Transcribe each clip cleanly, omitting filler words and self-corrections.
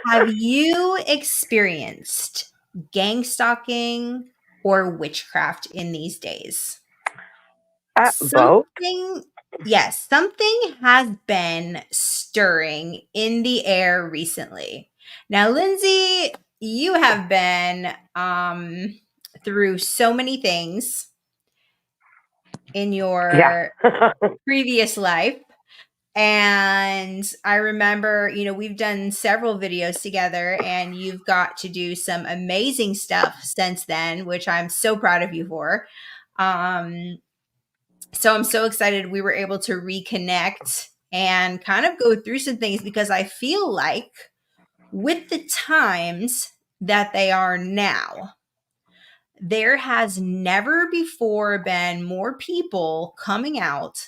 Have you experienced gangstalking or witchcraft in these days? Both. Something, yes, something has been stirring in the air recently. Now, Lindsay, you have been through so many things in Yeah. your previous life. And I remember, we've done several videos together, and you've got to do some amazing stuff since then, which I'm so proud of you for. Um, so I'm so excited we were able to reconnect and kind of go through some things, because I feel like with the times that they are now, there has never before been more people coming out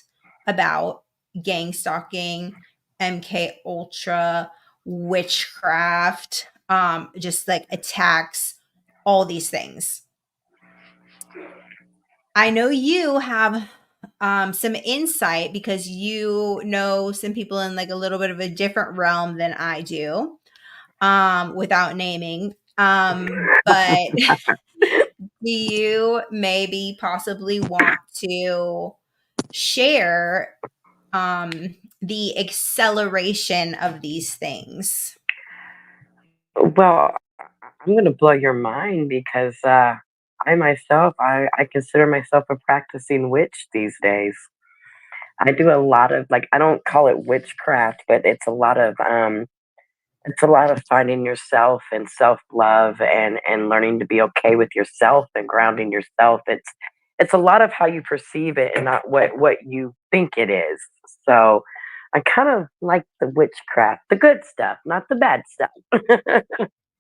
about gang stalking, MK Ultra, witchcraft, just like attacks, all these things. I know you have some insight because you know some people in like a little bit of a different realm than I do, without naming. But do you maybe possibly want to share the acceleration of these things? Well, I'm going to blow your mind because I myself, I consider myself a practicing witch these days. I do a lot of like I don't call it witchcraft, but it's a lot of finding yourself and self love and learning to be okay with yourself and grounding yourself. It's a lot of how you perceive it and not what you think it is. So I kind of like the witchcraft, the good stuff, not the bad stuff.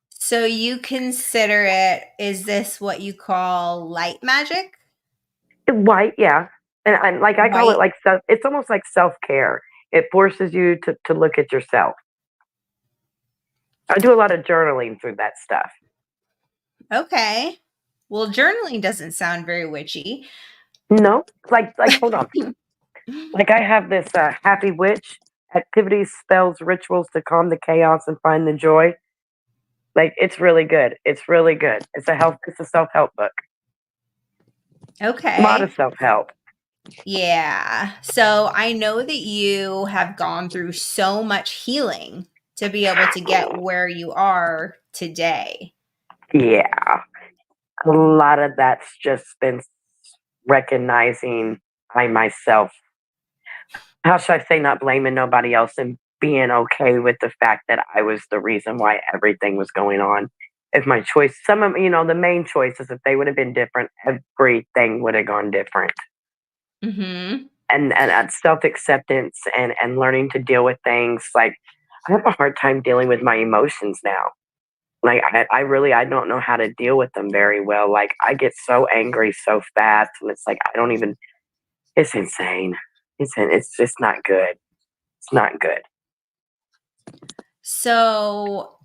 So you consider it, is this what you call light magic? White, yeah. And like I call it White. like it's almost like self care. It forces you to look at yourself. I do a lot of journaling through that stuff. Okay. Well, journaling doesn't sound very witchy. No, like hold on. Like I have this happy witch activities, spells, rituals to calm the chaos and find the joy. Like it's really good. It's really good. It's a self help book. A lot Okay. of self help. Yeah. So I know that you have gone through so much healing to be able to get where you are today. Yeah, a lot of that's just been recognizing I myself. How should I say, not blaming nobody else and being okay with the fact that I was the reason why everything was going on. If my choice, some of the main choices, if they would have been different, everything would have gone different. Mhm. And self acceptance and learning to deal with things like I have a hard time dealing with my emotions now. Like I don't know how to deal with them very well. Like I get so angry so fast, and it's like I don't even. It's insane. It's just not good. It's not good. So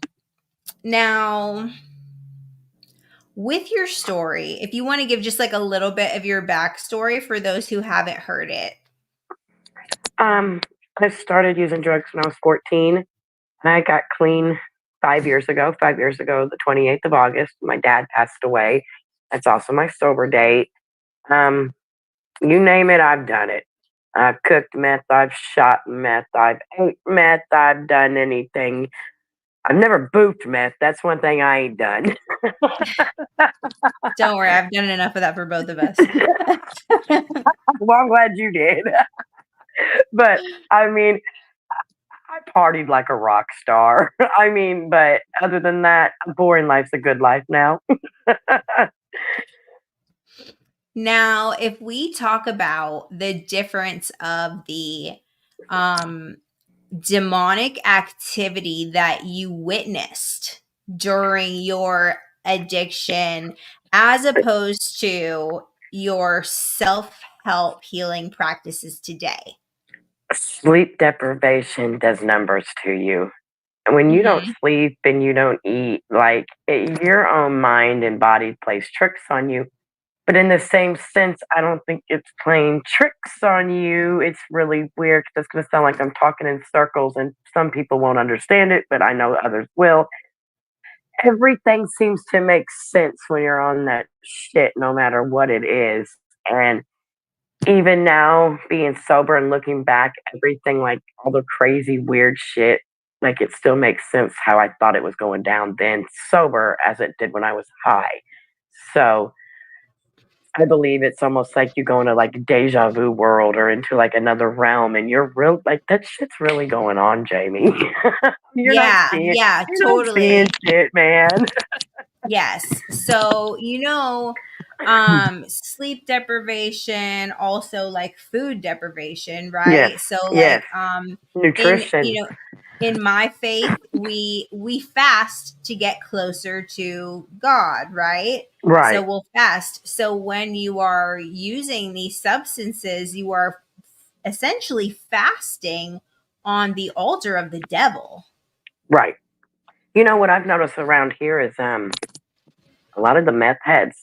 now, with your story, if you want to give just like a little bit of your backstory for those who haven't heard it. Um, I started using drugs when I was 14, and I got clean 5 years ago. 5 years ago, the 28th of August, my dad passed away. That's also my sober date. Um, you name it, I've done it. I've cooked meth, I've shot meth, I've ate meth, I've done anything. I've never booped meth. That's one thing I ain't done. Don't worry, I've done enough of that for both of us. Well, I'm glad you did. But I mean, I partied like a rock star. I mean, but other than that, boring life's a good life now. Now, if we talk about the difference of the um demonic activity that you witnessed during your addiction as opposed to your self-help healing practices today. Sleep deprivation does numbers to you. And when you don't Mhm. sleep and you don't eat, like your own mind and body plays tricks on you. But in the same sense, I don't think it's playing tricks on you. It's really weird because it's going to sound like I'm talking in circles, and some people won't understand it, but I know others will. Everything seems to make sense when you're on that shit, no matter what it is. And even now, being sober and looking back, everything, like all the crazy, weird shit, like it still makes sense how I thought it was going down then, sober, as it did when I was high. So I believe it's almost like you go into like a deja vu world or into like another realm, and you're real like that shit's really going on, Jamie. you're not Yeah, seeing yeah, you're not seeing totally. shit, man. Yes. So, sleep deprivation, also like food deprivation, Yes, right? So yes. like in Nutrition. in my faith, we fast to get closer to God, right? So Right, we'll fast. So when you are using these substances, you are essentially fasting on the altar of the devil. right. You know what I've noticed around here is a lot of the meth heads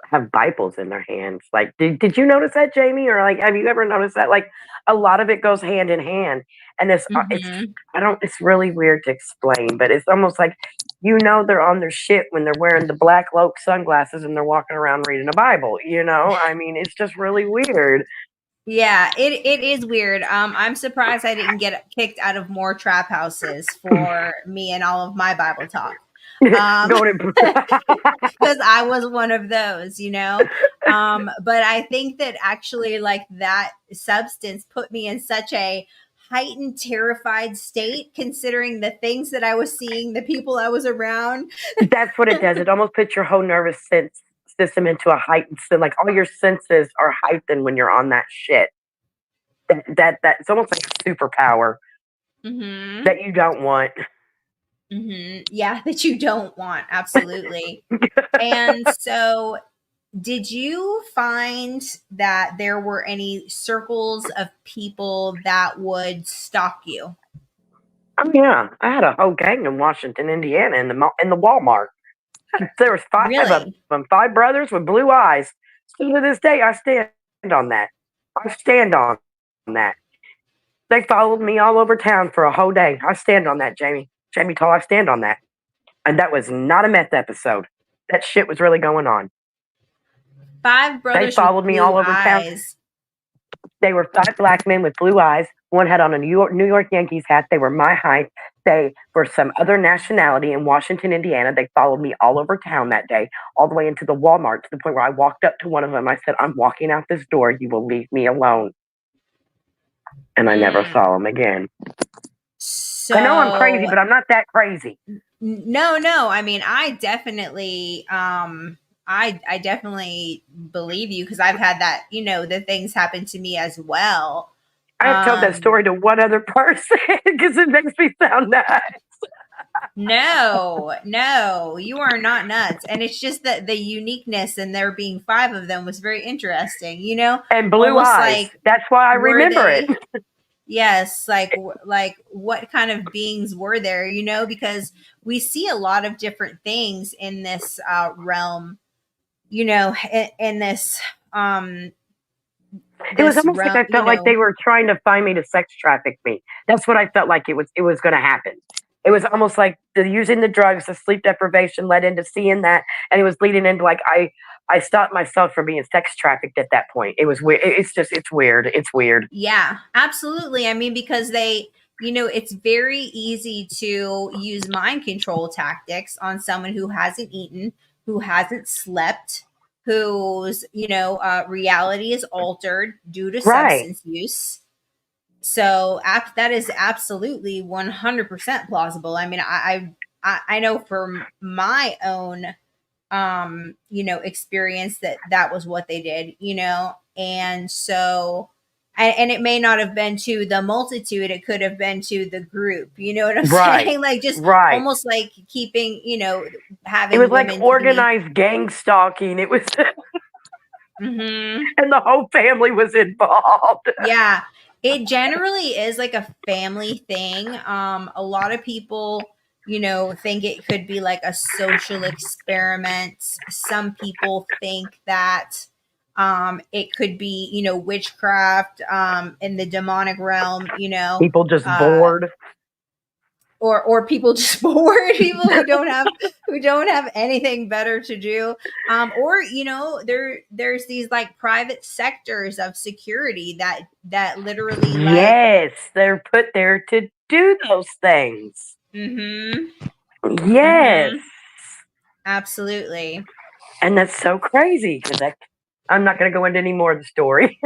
have Bibles in their hands. Like, did you notice that, Jamie? Or like, have you ever noticed that? Like, a lot of it goes hand in hand, and it's Mhm. I don't. It's really weird to explain, but it's almost like they're on their shit when they're wearing the black loke sunglasses and they're walking around reading a Bible. I mean, it's just really weird. Yeah, it is weird. I'm surprised I didn't get kicked out of more trap houses for me and all of my Bible talk. Um, Going in. because I was one of those. But I think that actually like that substance put me in such a heightened, terrified state, considering the things that I was seeing, the people I was around. That's what it does. It almost puts your whole system into a heightened state. Like all your senses are heightened when you're on that shit. That it's almost like a superpower Hmm. that you don't want. Yeah, that you don't want. Absolutely. And so, did you find that there were any circles of people that would stalk you? Oh yeah, I had a whole gang in Washington, Indiana, in the Walmart. There was five of Really? them, five brothers with blue eyes. Still to this day, I stand on that. I stand on that. They followed me all over town for a whole day. I stand on that, Jamie. Jamie Toll, I stand on that. And that was not a meth episode. That shit was really going on. Five They brothers with followed me blue all over town. eyes. They were five black men with blue eyes. One had on a New York Yankees hat. They were my height. They were some other nationality in Washington, Indiana. They followed me all over town that day, all the way into the Walmart to the point where I walked up to one of them. I said, I'm walking out this door. You will leave me alone. And I never Mm. saw them again. I know I'm crazy, So, but I'm not that crazy. no, no. I mean, I definitely believe you because I've had that, the things happen to me as well. I have told that Um, story to one other person because it makes me sound nuts. No, no, you are not nuts. And it's just that the uniqueness and there being five of them was very interesting. And blue Almost eyes. like That's why I were remember it. they yes, like what kind of beings were there, because we see a lot of different things in this realm, in um It was this almost like realm, I felt like they were trying to find me to sex traffic me. That's what I felt like it was going to happen. It was almost like using the drugs, the sleep deprivation led into seeing that, and it was leading into like I stopped myself from being sex trafficked at that point. It was weird. It's weird. It's weird. Yeah, absolutely. I mean, because it's very easy to use mind control tactics on someone who hasn't eaten, who hasn't slept, whose, reality is altered due to Right. substance use. So that is absolutely 100% plausible. I mean, I know from my own experience that was what they did. And so and it may not have been to the multitude, it could have been to the group, you know what I'm Right. saying? Like just Right. almost like keeping, It was having like women to be organized gang stalking. It was, mhm. and the whole family was involved. Yeah, it generally is like a family thing. A lot of people, think it could be like a social experiment. Some people think that It could be, witchcraft, in the demonic realm, People just uh, bored. or people just bored, people who don't have anything better to do, or there's these like private sectors of security that literally like. Yes, they're put there to do those things. Mhm. Yes. Mhm. Absolutely. And that's so crazy because I'm not going to go into any more of the story.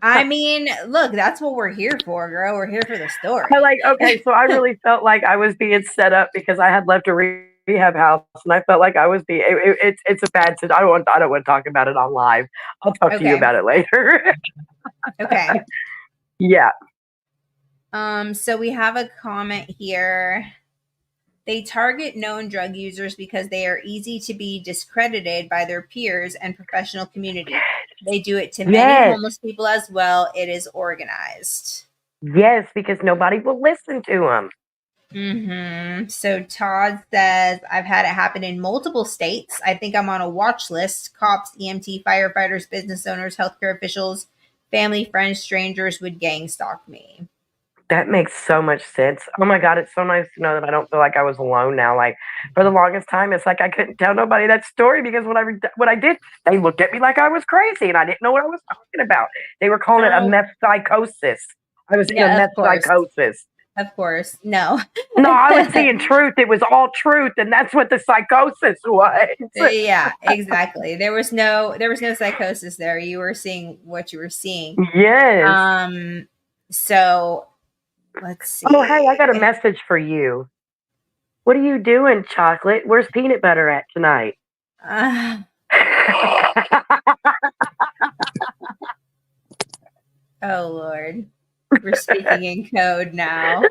I mean, look, that's what we're here for, girl. We're here for the I story. like, okay, so I really felt like I was being set up because I had left a rehab house and I felt like I was being, it's a bad situation. I don't want to talk about it on live. I'll talk to you Okay. about it later. Okay. Yeah. So we have a comment here. They target known drug users because they are easy to be discredited by their peers and professional community. They do it to many Yes. homeless people as well. It is organized. Yes, because nobody will listen to them. So Todd says, I've had it happen in multiple states. I think I'm on a watch list. Cops, EMT, firefighters, business owners, healthcare officials, family, friends, strangers would gang stalk me. That makes so much sense. Oh my God, it's so nice to know that I don't feel like I was alone now. Like for the longest time, it's like I couldn't tell nobody that story because what I did, they looked at me like I was crazy and I didn't know what I was talking about. They were calling it a No, meth psychosis. I was in a yeah, of meth course. psychosis. Of course. No. No, I was seeing truth. It was all truth, and that's what the psychosis was. Yeah, exactly. There was no psychosis there. You were seeing what you were seeing. Yes. Um so let's Oh, hey, I see. got a message for you. What are you doing, chocolate? Where's peanut butter at tonight? Uh, oh Lord. We're speaking in code now.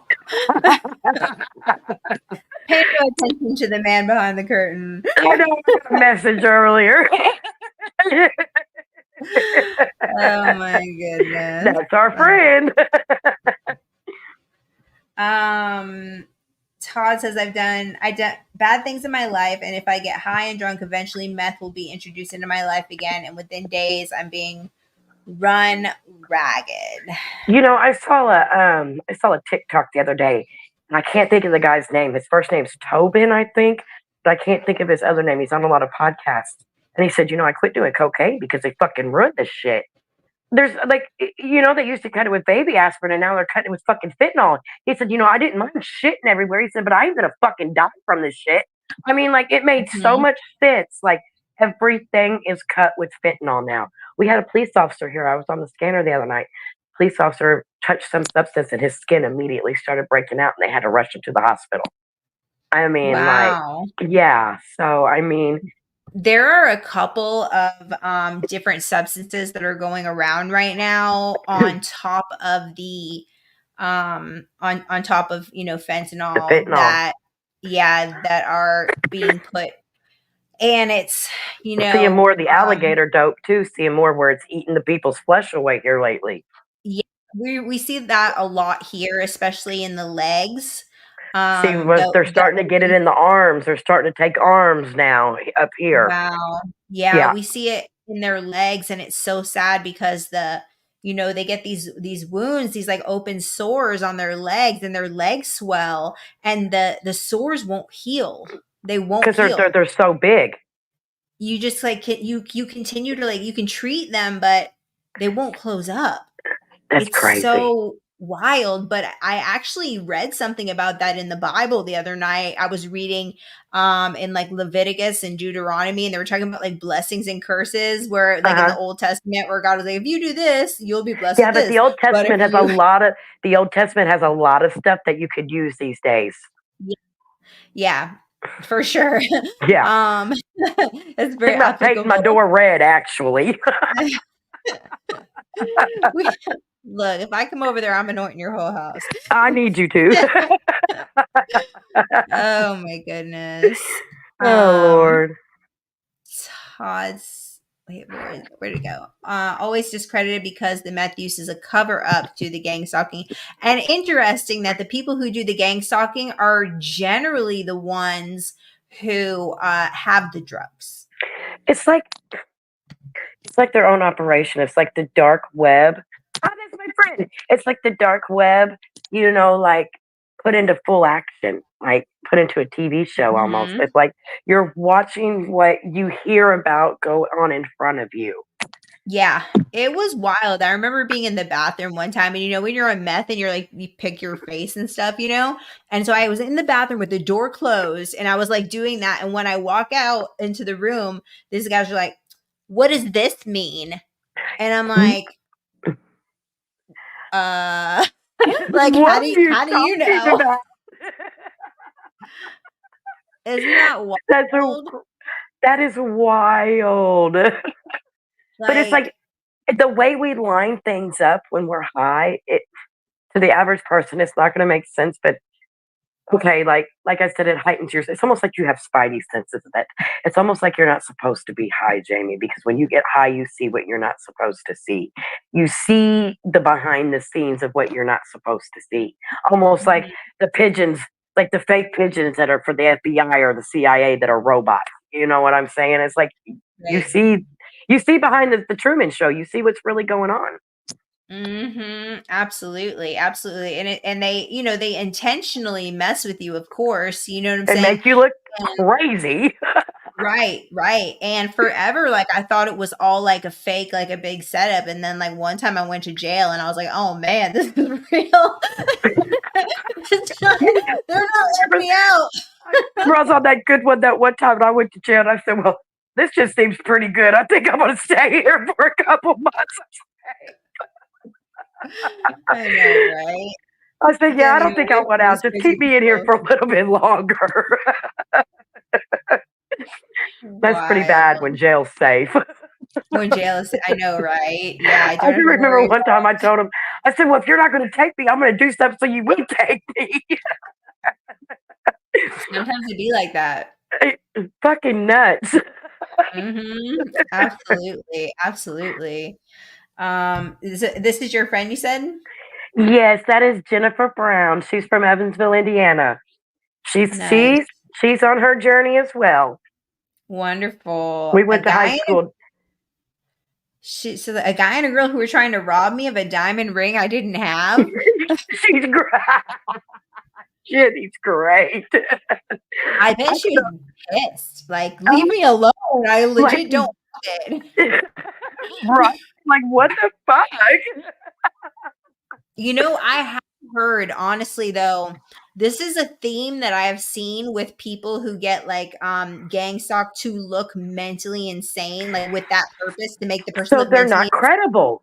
Pay no attention to the man behind the curtain. I know I got a message earlier. Oh my goodness. That's our friend. Um Todd says I done bad things in my life, and if I get high and drunk, eventually meth will be introduced into my life again, and within days I'm being run ragged. I saw a TikTok the other day, and I can't think of the guy's name. His first name's Tobin, I think, but I can't think of his other name. He's on a lot of podcasts, and he said, I quit doing cocaine because they fucking ruined this shit. There's like, they used to cut it with baby aspirin, and now they're cutting it with fucking fentanyl. He said, I didn't mind shitting everywhere. He said, but I ain't gonna fucking die from this shit. I mean, like, it made so Mhm. much sense. Like, everything is cut with fentanyl now. We had a police officer here. I was on the scanner the other night. Police officer touched some substance, and his skin immediately started breaking out, and they had to rush him to the hospital. I mean, like, Wow. yeah. So, I mean, There are a couple of different substances that are going around right now on top of on top of the fentanyl fentanyl. that are being put, and it's Seeing more of the um alligator dope too. Seeing more where it's eating the people's flesh away here lately. yeah, we see that a lot here, especially in the legs. See, what they're That starting to get it in the arms. They're starting to take arms now up here. Wow. Yeah, Yeah, we see it in their legs, and it's so sad because they get these wounds, these like open sores on their legs, and their legs swell, and the sores won't heal. They won't because they're, they're heal. they're so big. You just like you continue to, like, you can treat them, but they won't close up. That's It's crazy. so wild, but I actually read something about that in the Bible the other night. I was reading in like Leviticus and Deuteronomy, and they were talking about like blessings and curses, where Uh like in the huh. Old Testament, where God was like, if you do this, you'll be blessed Yeah, with but this. But if you The Old Testament has a lot of stuff that you could use these days. Yeah, for sure. Yeah, um it's very think about painting my applicable. door red. Actually, we, look, if I come over there, I'm anointing your whole house. I need you to. Oh my goodness. Oh um Lord. Todd's wait, where'd it go? Always discredited because the meth use is a cover up to the gang stalking. And interesting that the people who do the gang stalking are generally the ones who have the drugs. It's like It's like their own operation. It's like the dark web. Ah, that's my friend. It's like the dark web, like put into full action, like put into a TV show almost. Mhm. It's like you're watching what you hear about go on in front of you. Yeah, it was wild. I remember being in the bathroom one time, and when you're on meth and you're like, you pick your face and stuff. And so I was in the bathroom with the door closed, and I was like doing that. And when I walk out into the room, these guys are like, "What does this mean?" And I'm like, "Uh, like What are you how do you talking know? about? Isn't that That's a, wild?" that is wild. But it's Like, like the way we line things up when we're high, to the average person, it's not going to make sense. But okay, like I said, it heightens your. It's almost like you have spidey senses. That it's almost like you're not supposed to be high, Jamie, because when you get high, you see what you're not supposed to see. You see the behind the scenes of what you're not supposed to see. Almost like mhm, the pigeons, like the fake pigeons that are for the FBI or the CIA that are robots. You know what I'm saying? It's like you right. see, you see behind the Truman Show. You see what's really going on. Absolutely, absolutely. And they, they intentionally mess with you, of course. You know what I'm They saying? make you look And crazy. right, right. And forever, like I thought it was all like a fake, like a big setup. And then like one time I went to jail and I was like, oh man, this is real. It's not- They're not letting me out. I remember I was on that good one that one time, and I went to jail, and I said, "Well, this just seems pretty good. I think I'm going to stay here for a couple months." I know, right? I said, "Yeah, Get I me don't think away I from want these out. Just crazy keep me in here people. for a little bit longer." That's pretty bad Wild. when jail's safe. When jail is, I know, right? Yeah, I I don't do have to remember worry one time I told him, I said, "Well, if you're not going to take me, I'm going to do stuff so you will take me." sometimes it be like that. Fucking nuts. Absolutely, absolutely. This is your friend you said? Yes, that is Jennifer Brown. She's from Evansville, Indiana. She's Nice. she's she's on her journey as well. Wonderful. We A went to high guy and school. a guy and a girl who were trying to rob me of a diamond ring I didn't have. She's great. She's great. I bet I she could was pissed. Like, leave have, me alone. I like, legit don't want it. right? Like, what the fuck? I have heard, honestly, though, this is a theme that I have seen with people who get like gang stalked to look mentally insane, like with that purpose to make the person So look they're mentally not credible.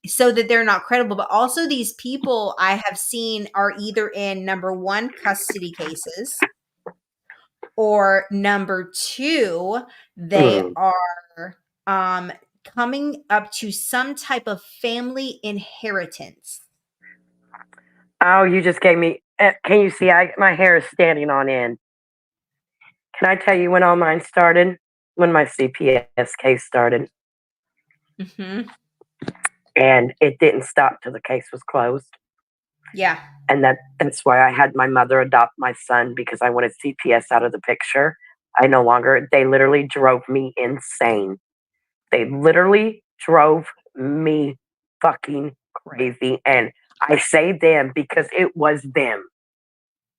so that they're not credible. But also these people I have seen are either in number one, custody cases, or number two, they Mm. are coming up to some type of family inheritance. Oh, you just gave me. Can you see? My hair is standing on end. Can I tell you when all mine started? When my CPS case started, Hmm. and it didn't stop till the case was closed. Yeah. And that's why I had my mother adopt my son, because I wanted CPS out of the picture. I no longer. They literally drove me insane. They literally drove me fucking crazy, and I say them because it was them.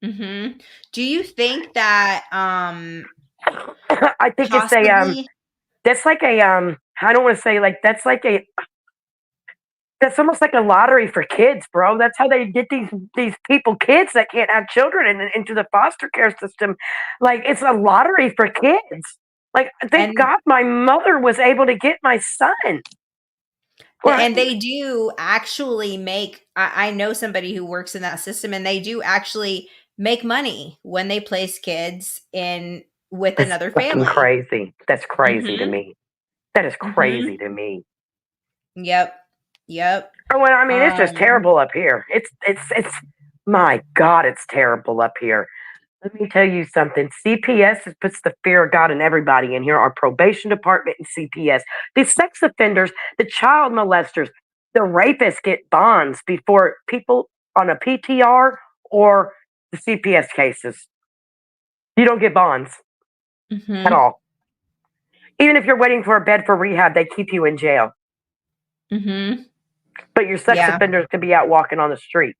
Hmm. Do you think that I think it's a possibly that's like a I don't want to say, like, that's almost like a lottery for kids, bro. That's how they get these people, kids that can't have children, into the foster care system. Like, it's a lottery for kids. Like, thank and God my mother was able to get my son. Right. and they do actually make I know somebody who works in that system, and they do actually make money when they place kids in with That's another fucking family. crazy. That's crazy to Mhm. me. That is crazy Mhm. to me. Yep. Yep. Oh, well, I mean, it's just Um terrible up here. It's my God, it's terrible up here. Let me tell you something. CPS puts the fear of God in everybody in here. Our probation department and CPS. The sex offenders, the child molesters, the rapists get bonds before people on a PTR or the CPS cases. You don't get bonds at mhm. all. Even if you're waiting for a bed for rehab, they keep you in jail. Mm-hmm. But your sex Yeah, offenders can be out walking on the street.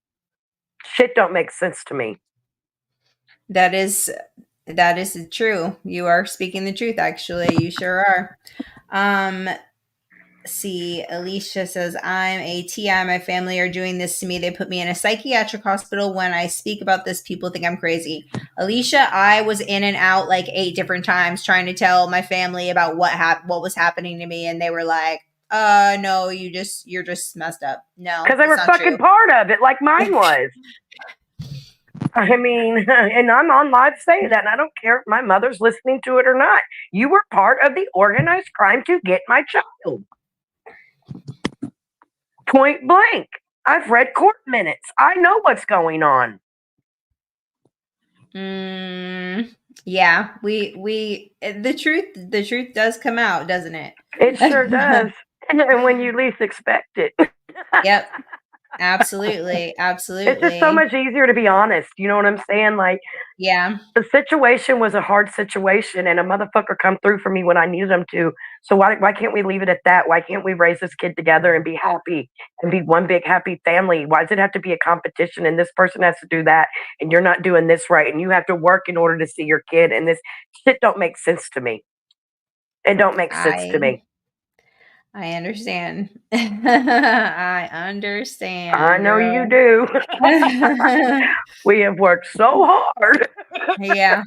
Shit don't make sense to me. that is true. You are speaking the truth, actually. You sure are. Um, see, Alicia says, I'm a TI. My family are doing this to me. They put me in a psychiatric hospital. When I speak about this, people think I'm crazy. Alicia, I was in and out like 8 different times trying to tell my family about what was happening to me, and they were like, no, you're just messed up. No, Because they it's were not fucking true. part of it, like mine was. I mean, and I'm on live saying that, and I don't care if my mother's listening to it or not. You were part of the organized crime to get my child. Point blank. I've read court minutes. I know what's going on. Yeah, the truth does come out, doesn't it? It sure does. And when you least expect it. Yep, absolutely, It's just so absolutely. much easier to be honest. You know what I'm saying? Like, Yeah, the situation was a hard situation, and a motherfucker come through for me when I needed him to. So why can't we leave it at that? Why can't we raise this kid together and be happy and be one big happy family? Why does it have to be a competition and this person has to do that and you're not doing this right and you have to work in order to see your kid, and this shit don't make sense to me. It don't make sense to I me. I understand. I I understand, know you girl. do. We have worked so hard. Yeah,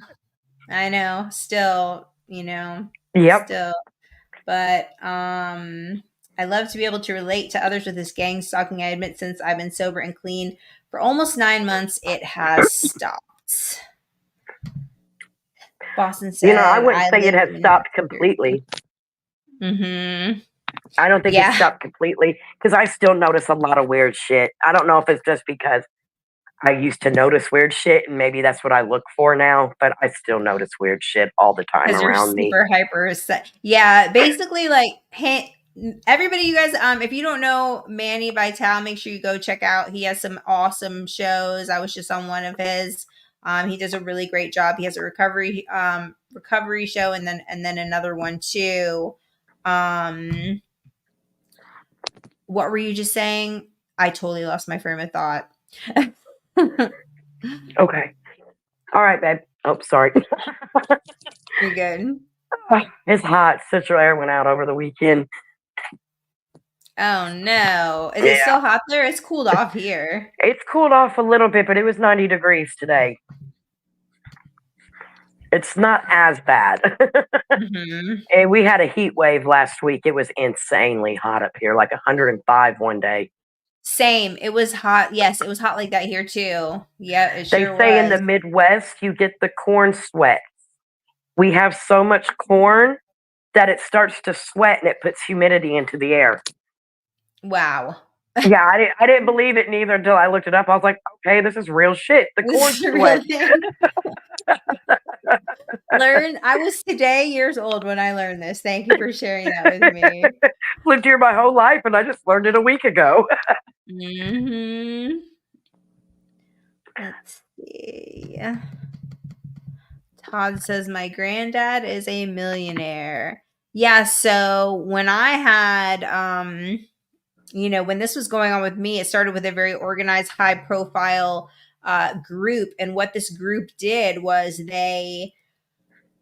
I know. Still, Yep. still. But I love to be able to relate to others with this gang stalking. I admit since I've been sober and clean for almost 9 months, it has stopped. Boston I said, wouldn't I say it live has in stopped completely. Mm-hmm. I don't think it's Yeah. stopped completely because I still notice a lot of weird shit. I don't know if it's just because I used to notice weird shit and maybe that's what I look for now, but I still notice weird shit all the time Because you're around me. super hyper. Yeah, basically, like, hey, everybody, you guys, if you don't know Manny Vital, make sure you go check out. He has some awesome shows. I was just on one of his. He does a really great job. He has a recovery show, and then another one too. Um, what were you just saying? I totally lost my frame of thought. Okay. All right, babe. Oh, sorry. You're good. It's hot. Central air went out over the weekend. Oh no. Is it Yeah. still hot there? It's cooled off here. It's cooled off a little bit, but it was 90 degrees today. It's not as bad. Mhm. And we had a heat wave last week. It was insanely hot up here, like 105 one day. Same. It was hot. Yes, it was hot like that here too. Yeah, it They sure say in the was. Midwest, you get the corn sweat. We have so much corn that it starts to sweat and it puts humidity into the air. Wow. Yeah, I didn't believe it neither until I looked it up. I was like, okay, this is real shit. The corn This is a real sweat. thing. I was today years old when I learned this. Thank you for sharing that with me. Lived here my whole life and I just learned it a week ago. Hmm. Let's see. Todd says my granddad is a millionaire. Yeah, so when I had when this was going on with me, it started with a very organized, high profile group. And what this group did was they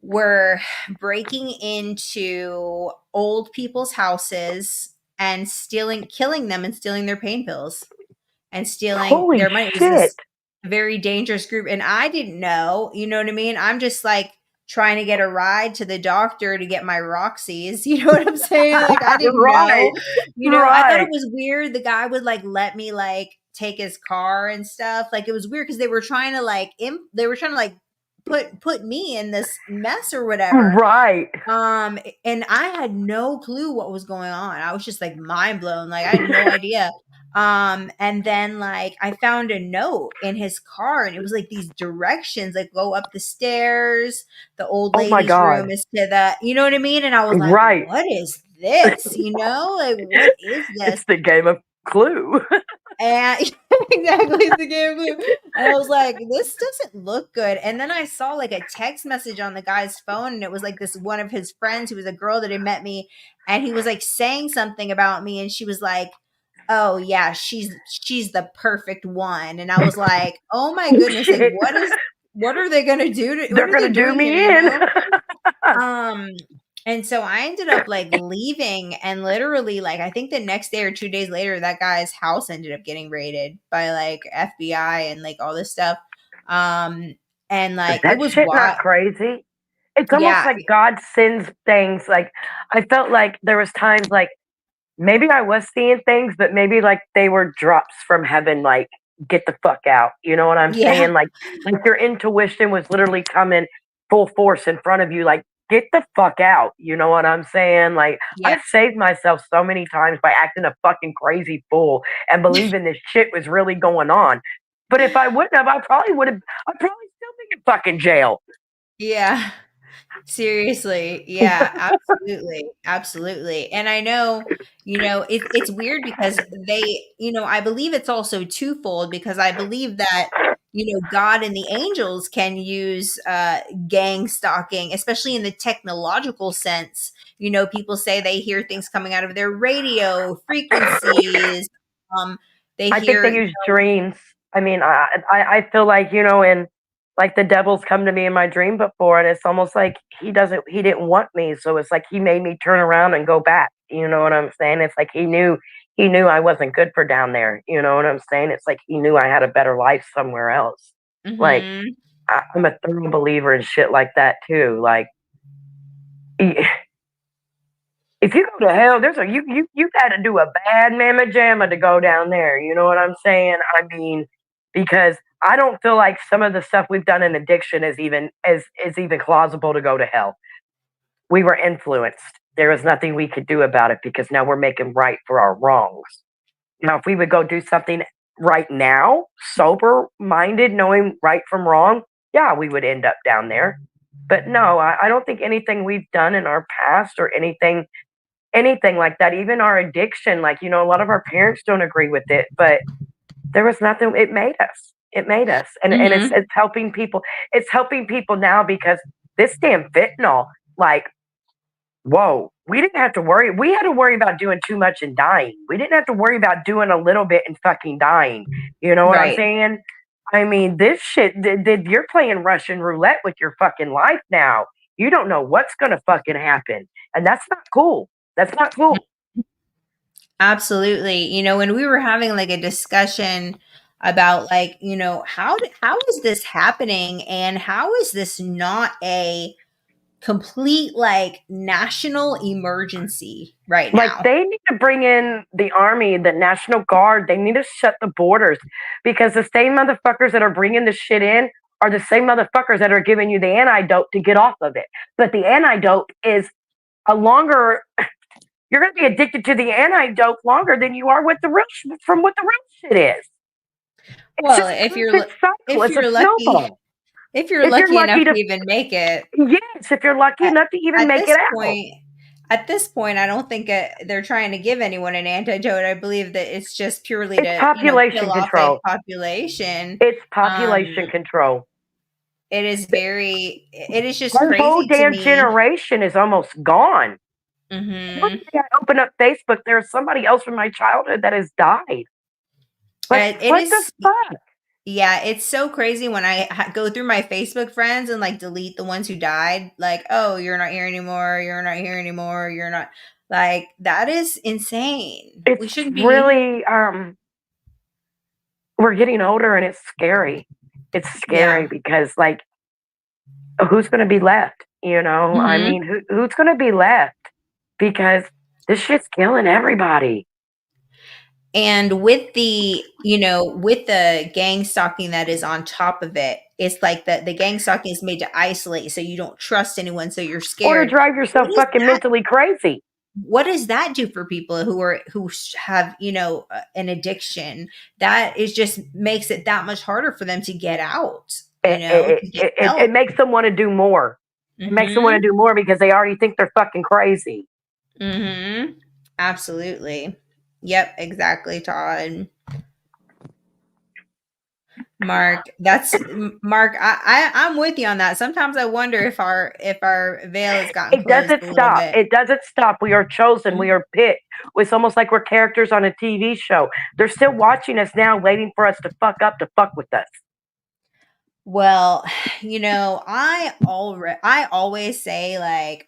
were breaking into old people's houses and killing them and stealing their pain pills and stealing Holy their money. It was shit. this very dangerous group. And I didn't know, you know what I mean? I'm just like trying to get a ride to the doctor to get my Roxy's. You know what I'm saying? Like I didn't Right. know. I thought it Right. was weird. The guy would like let me like take his car and stuff. Like it was weird because they were trying to like put me in this mess or whatever. Right. And I had no clue what was going on. I was just like mind blown. Like I had no idea. And then like I found a note in his car and it was like these directions, like go up the stairs, the old Oh my lady's room God. is to the, you know what I mean? And I was like, Right. what is this? Like what is this? It's the game of Clue. And exactly, it's the game blue. And I was like, this doesn't look good. And then I saw like a text message on the guy's phone, and it was like this one of his friends who was a girl that had met me, and he was like saying something about me, and she was like, "Oh yeah, she's the perfect one." And I was like, "Oh my Oh, goodness, like shit. what are they gonna do what They're are going to they do doing here, me you in. know?" Um, and so I ended up like leaving, and literally like I think the next day or 2 days later that guy's house ended up getting raided by like FBI and like all this stuff. Um and Is like it that was shit not what crazy? It's almost yeah, like God sends things. Like, I felt like there was times like maybe I was seeing things, but maybe like they were drops from heaven, like, get the fuck out. You know what I'm yeah, saying? Like your intuition was literally coming full force in front of you, like, get the fuck out. You know what I'm saying? Like, yeah. I've saved myself so many times by acting a fucking crazy fool and believing this shit was really going on. But if I wouldn't have, I'd probably still be in fucking jail. Yeah. Seriously. Yeah, absolutely. Absolutely. And I know, it's weird because I believe it's also twofold because I believe that, God and the angels can use gang stalking, especially in the technological sense. People say they hear things coming out of their radio frequencies. Um, they I think hear, they use dreams. I mean, I feel like, and like the devil's come to me in my dream before, and it's almost like he didn't want me, so it's like he made me turn around and go back. You know what I'm saying? It's like he knew I wasn't good for down there. You know what I'm saying? It's like he knew I had a better life somewhere else. Like, Mhm, I'm a thorough believer in shit like that too. Like, if you go to hell, you got to do a bad mamma jamma to go down there. You know what I'm saying? I mean, because I don't feel like some of the stuff we've done in addiction is even plausible to go to hell. We were influenced. There was nothing we could do about it because now we're making right for our wrongs. Now, if we would go do something right now, sober minded, knowing right from wrong, yeah, we would end up down there. But no, I don't think anything we've done in our past or anything like that, even our addiction, like, a lot of our parents don't agree with it, but there was nothing. It made us, and it's mhm. it's helping people. It's helping people now because this damn fentanyl, like, whoa, we didn't have to worry. We had to worry about doing too much and dying. We didn't have to worry about doing a little bit and fucking dying. You know what I'm Right. saying? I mean, this shit, you're playing Russian roulette with your fucking life now. You don't know what's going to fucking happen. And that's not cool. That's not cool. Absolutely. When we were having like a discussion about like, how is this happening and how is this not a complete like national emergency right Like, now? they need to bring in the army, the National Guard. They need to shut the borders because the same motherfuckers that are bringing the shit in are the same motherfuckers that are giving you the antidote to get off of it. But the antidote is a longer. You're going to be addicted to the antidote longer than you are with the real from what the real shit is. It's Well, just a constant cycle. if It's a you're lucky, snowball. if you're If you're lucky enough lucky to to, even make it yes, if you're lucky at, enough to even at make it this out. point, at this point, I don't think they're trying to give anyone an antidote. I believe that it's just purely It's to, kill population off a control. population. It's Um, population control. it is just Our whole crazy to damn me. generation is almost gone. Every Mhm. day I open up Facebook, there's somebody else from my childhood that has died. Like, It what the is, fuck? yeah, it's so crazy when I go through my Facebook friends and like delete the ones who died. Like, oh, you're not here anymore. You're not here anymore. You're not like that is insane. It's We shouldn't be. really, we're getting older and it's scary. It's scary Yeah. because, like, who's going to be left? I Hmm. mean, who's going to be left? Because this shit's killing everybody. And with the gang stalking that is on top of it, it's like the gang stalking is made to isolate, so you don't trust anyone, so you're Or to scared. drive What yourself is fucking that mentally crazy. what does that do for people who have an addiction? That is just makes it that much harder for them to get out, It, to it, get it, it, help. it makes them want to do more. It makes them want Mhm. to do more because they already think they're fucking crazy. Mhm. Absolutely. Yep, exactly, Todd. Mark, Mark. I'm with you on that. Sometimes I wonder if our veil has gotten It closed doesn't a little stop. bit. It doesn't stop. We are chosen. We are picked. It's almost like we're characters on a TV show. They're still watching us now, waiting for us to fuck up to fuck with us. Well, I always say, like,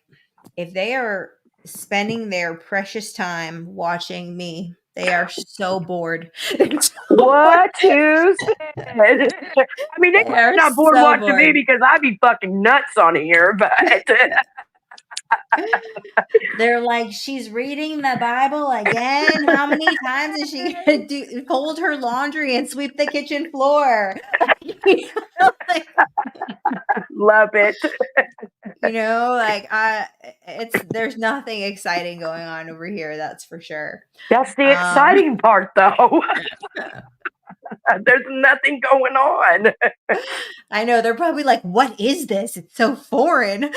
if they are spending their precious time watching me, they are so bored. What you said? I mean, they They probably are not bored so watching me bored. because I be fucking nuts on here, but They're like, she's reading the Bible again. How many times is she gonna fold her laundry and sweep the kitchen floor? Like, love it. like it's there's nothing exciting going on over here, that's for sure. That's the Um, exciting part, though. There's nothing going on. I know they're probably like, what is this? It's so foreign.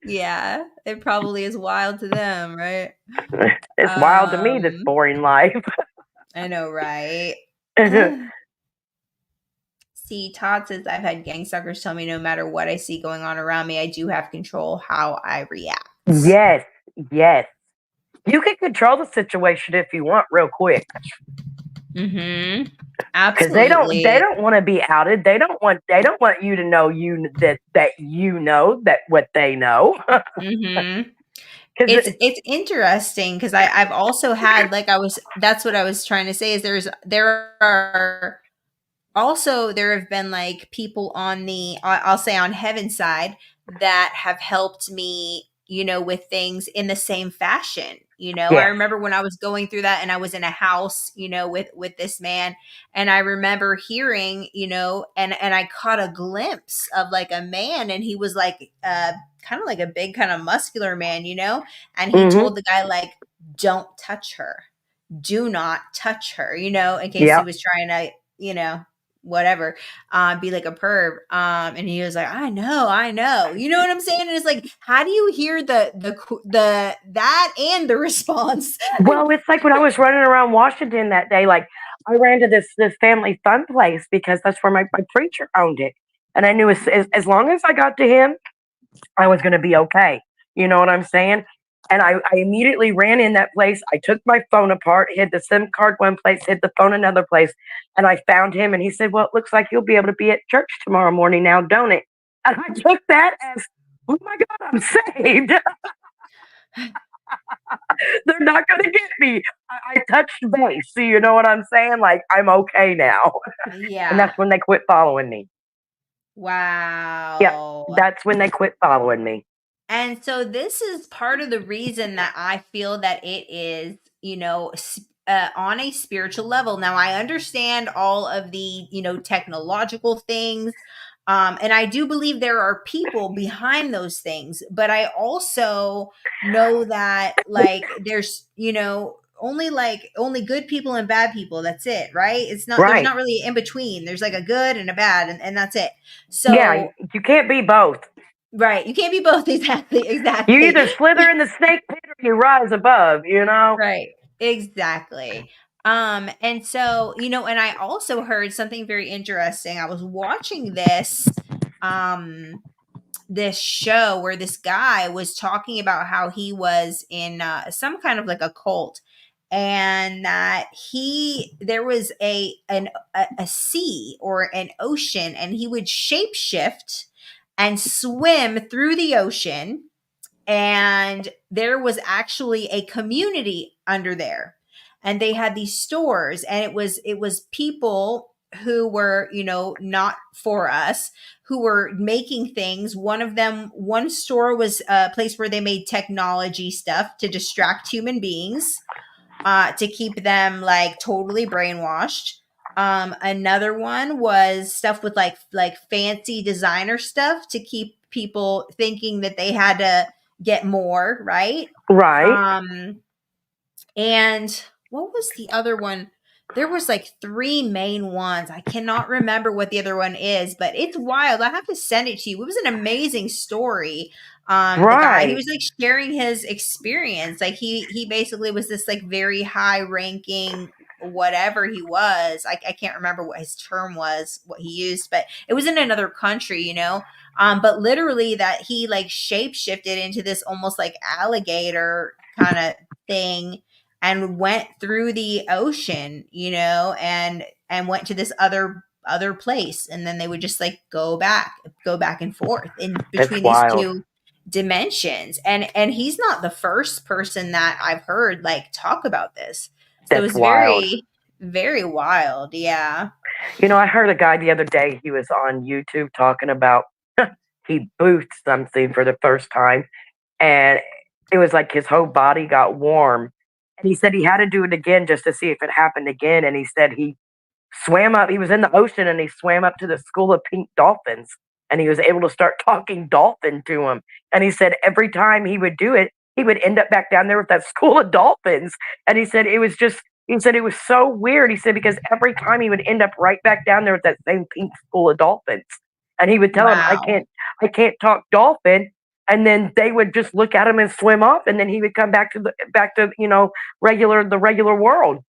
Yeah, it probably is wild to them, right? It's wild to me, this Um, boring life. I know, right? See, Todd says I've had gang stalkers tell me no matter what I see going on around me, I do have control how I react. Yes, yes. You can control the situation if you want, real quick, Mm-hmm. because they Absolutely. don't want to be outed. They don't want you to know that you know that what they know. Mm-hmm. Because It's interesting because I've also had, like, that's what I was trying to say, is there are also, there have been, like, people on I'll say on heaven's side that have helped me, with things in the same fashion. I yes, remember when I was going through that and I was in a house, with this man, and I remember hearing, and I caught a glimpse of, like, a man, and he was like kind of like a big kind of muscular man, and he mm-hmm, told the guy, like, don't touch her, do not touch her, in case he yep. was trying to, whatever, be like a perv. And he was like, I know. You know what I'm saying? And it's like, how do you hear the that and the response? Well, it's like when I was running around Washington that day. Like I ran to this family fun place because that's where my preacher owned it, and I knew as long as I got to him, I was going to be okay. You know what I'm saying? And I immediately ran in that place. I took my phone apart, hid the SIM card one place, hid the phone another place, and I found him. And he said, "Well, it looks like you'll be able to be at church tomorrow morning now, don't it?" And I took that as, "Oh my God, I'm saved." They're not going to get me. I touched base. So you know what I'm saying? Like, I'm okay now. And Yeah. that's when they quit following me. Yep. Wow. That's when they quit following me. And so this is part of the reason that I feel that it is, on a spiritual level. Now, I understand all of the, technological things. And I do believe there are people behind those things, but I also know that, like, there's, only good people and bad people. That's it, right? There's Right. not really in between. There's like a good and a bad, and that's it. Yeah. So, You can't be both. right. You can't be both. Exactly. You Exactly. either slither in the snake pit or you rise above, you know? Right. Exactly. And so, and I also heard something very interesting. I was watching um, this show where this guy was talking about how he was in some kind of like a cult, and that there was a sea or an ocean, and he would shapeshift and swim through the ocean, and there was actually a community under there, and they had these stores, and it was people who were, not for us, who were making things. One store was a place where they made technology stuff to distract human beings, to keep them, like, totally brainwashed. Another one was stuff with, like fancy designer stuff to keep people thinking that they had to get more, right? Right. Um, and what was the other one? There was like three main ones. I cannot remember what the other one is, but it's wild. I have to send it to you. It was an amazing story. The guy, he Right. was like sharing his experience. Like he basically was this like very high ranking whatever he was. I can't remember what his term was, what he used, but it was in another country, you know. But literally that he like shape shifted into this almost like alligator kind of thing and went through the ocean, you know, and went to this other place, and then they would just like go back and forth in That's between these wild. two dimensions. And he's not the first person that I've heard like talk about this. So That's it's wild. very wild. Yeah. You know, I heard a guy the other day, he was on YouTube talking about he boofed something for the first time, and it was like his whole body got warm. And he said he had to do it again just to see if it happened again. And he said he swam up, he was in the ocean and he swam up to the school of pink dolphins and he was able to start talking dolphin to him. And he said every time he would do it, he would end up back down there with that school of dolphins. And he said it was just, he said it was so weird. He said because every time he would end up right back down there with that same pink school of dolphins. And he would tell him, Wow. I can't talk dolphin. And then they would just look at him and swim off, and then he would come back to the regular world.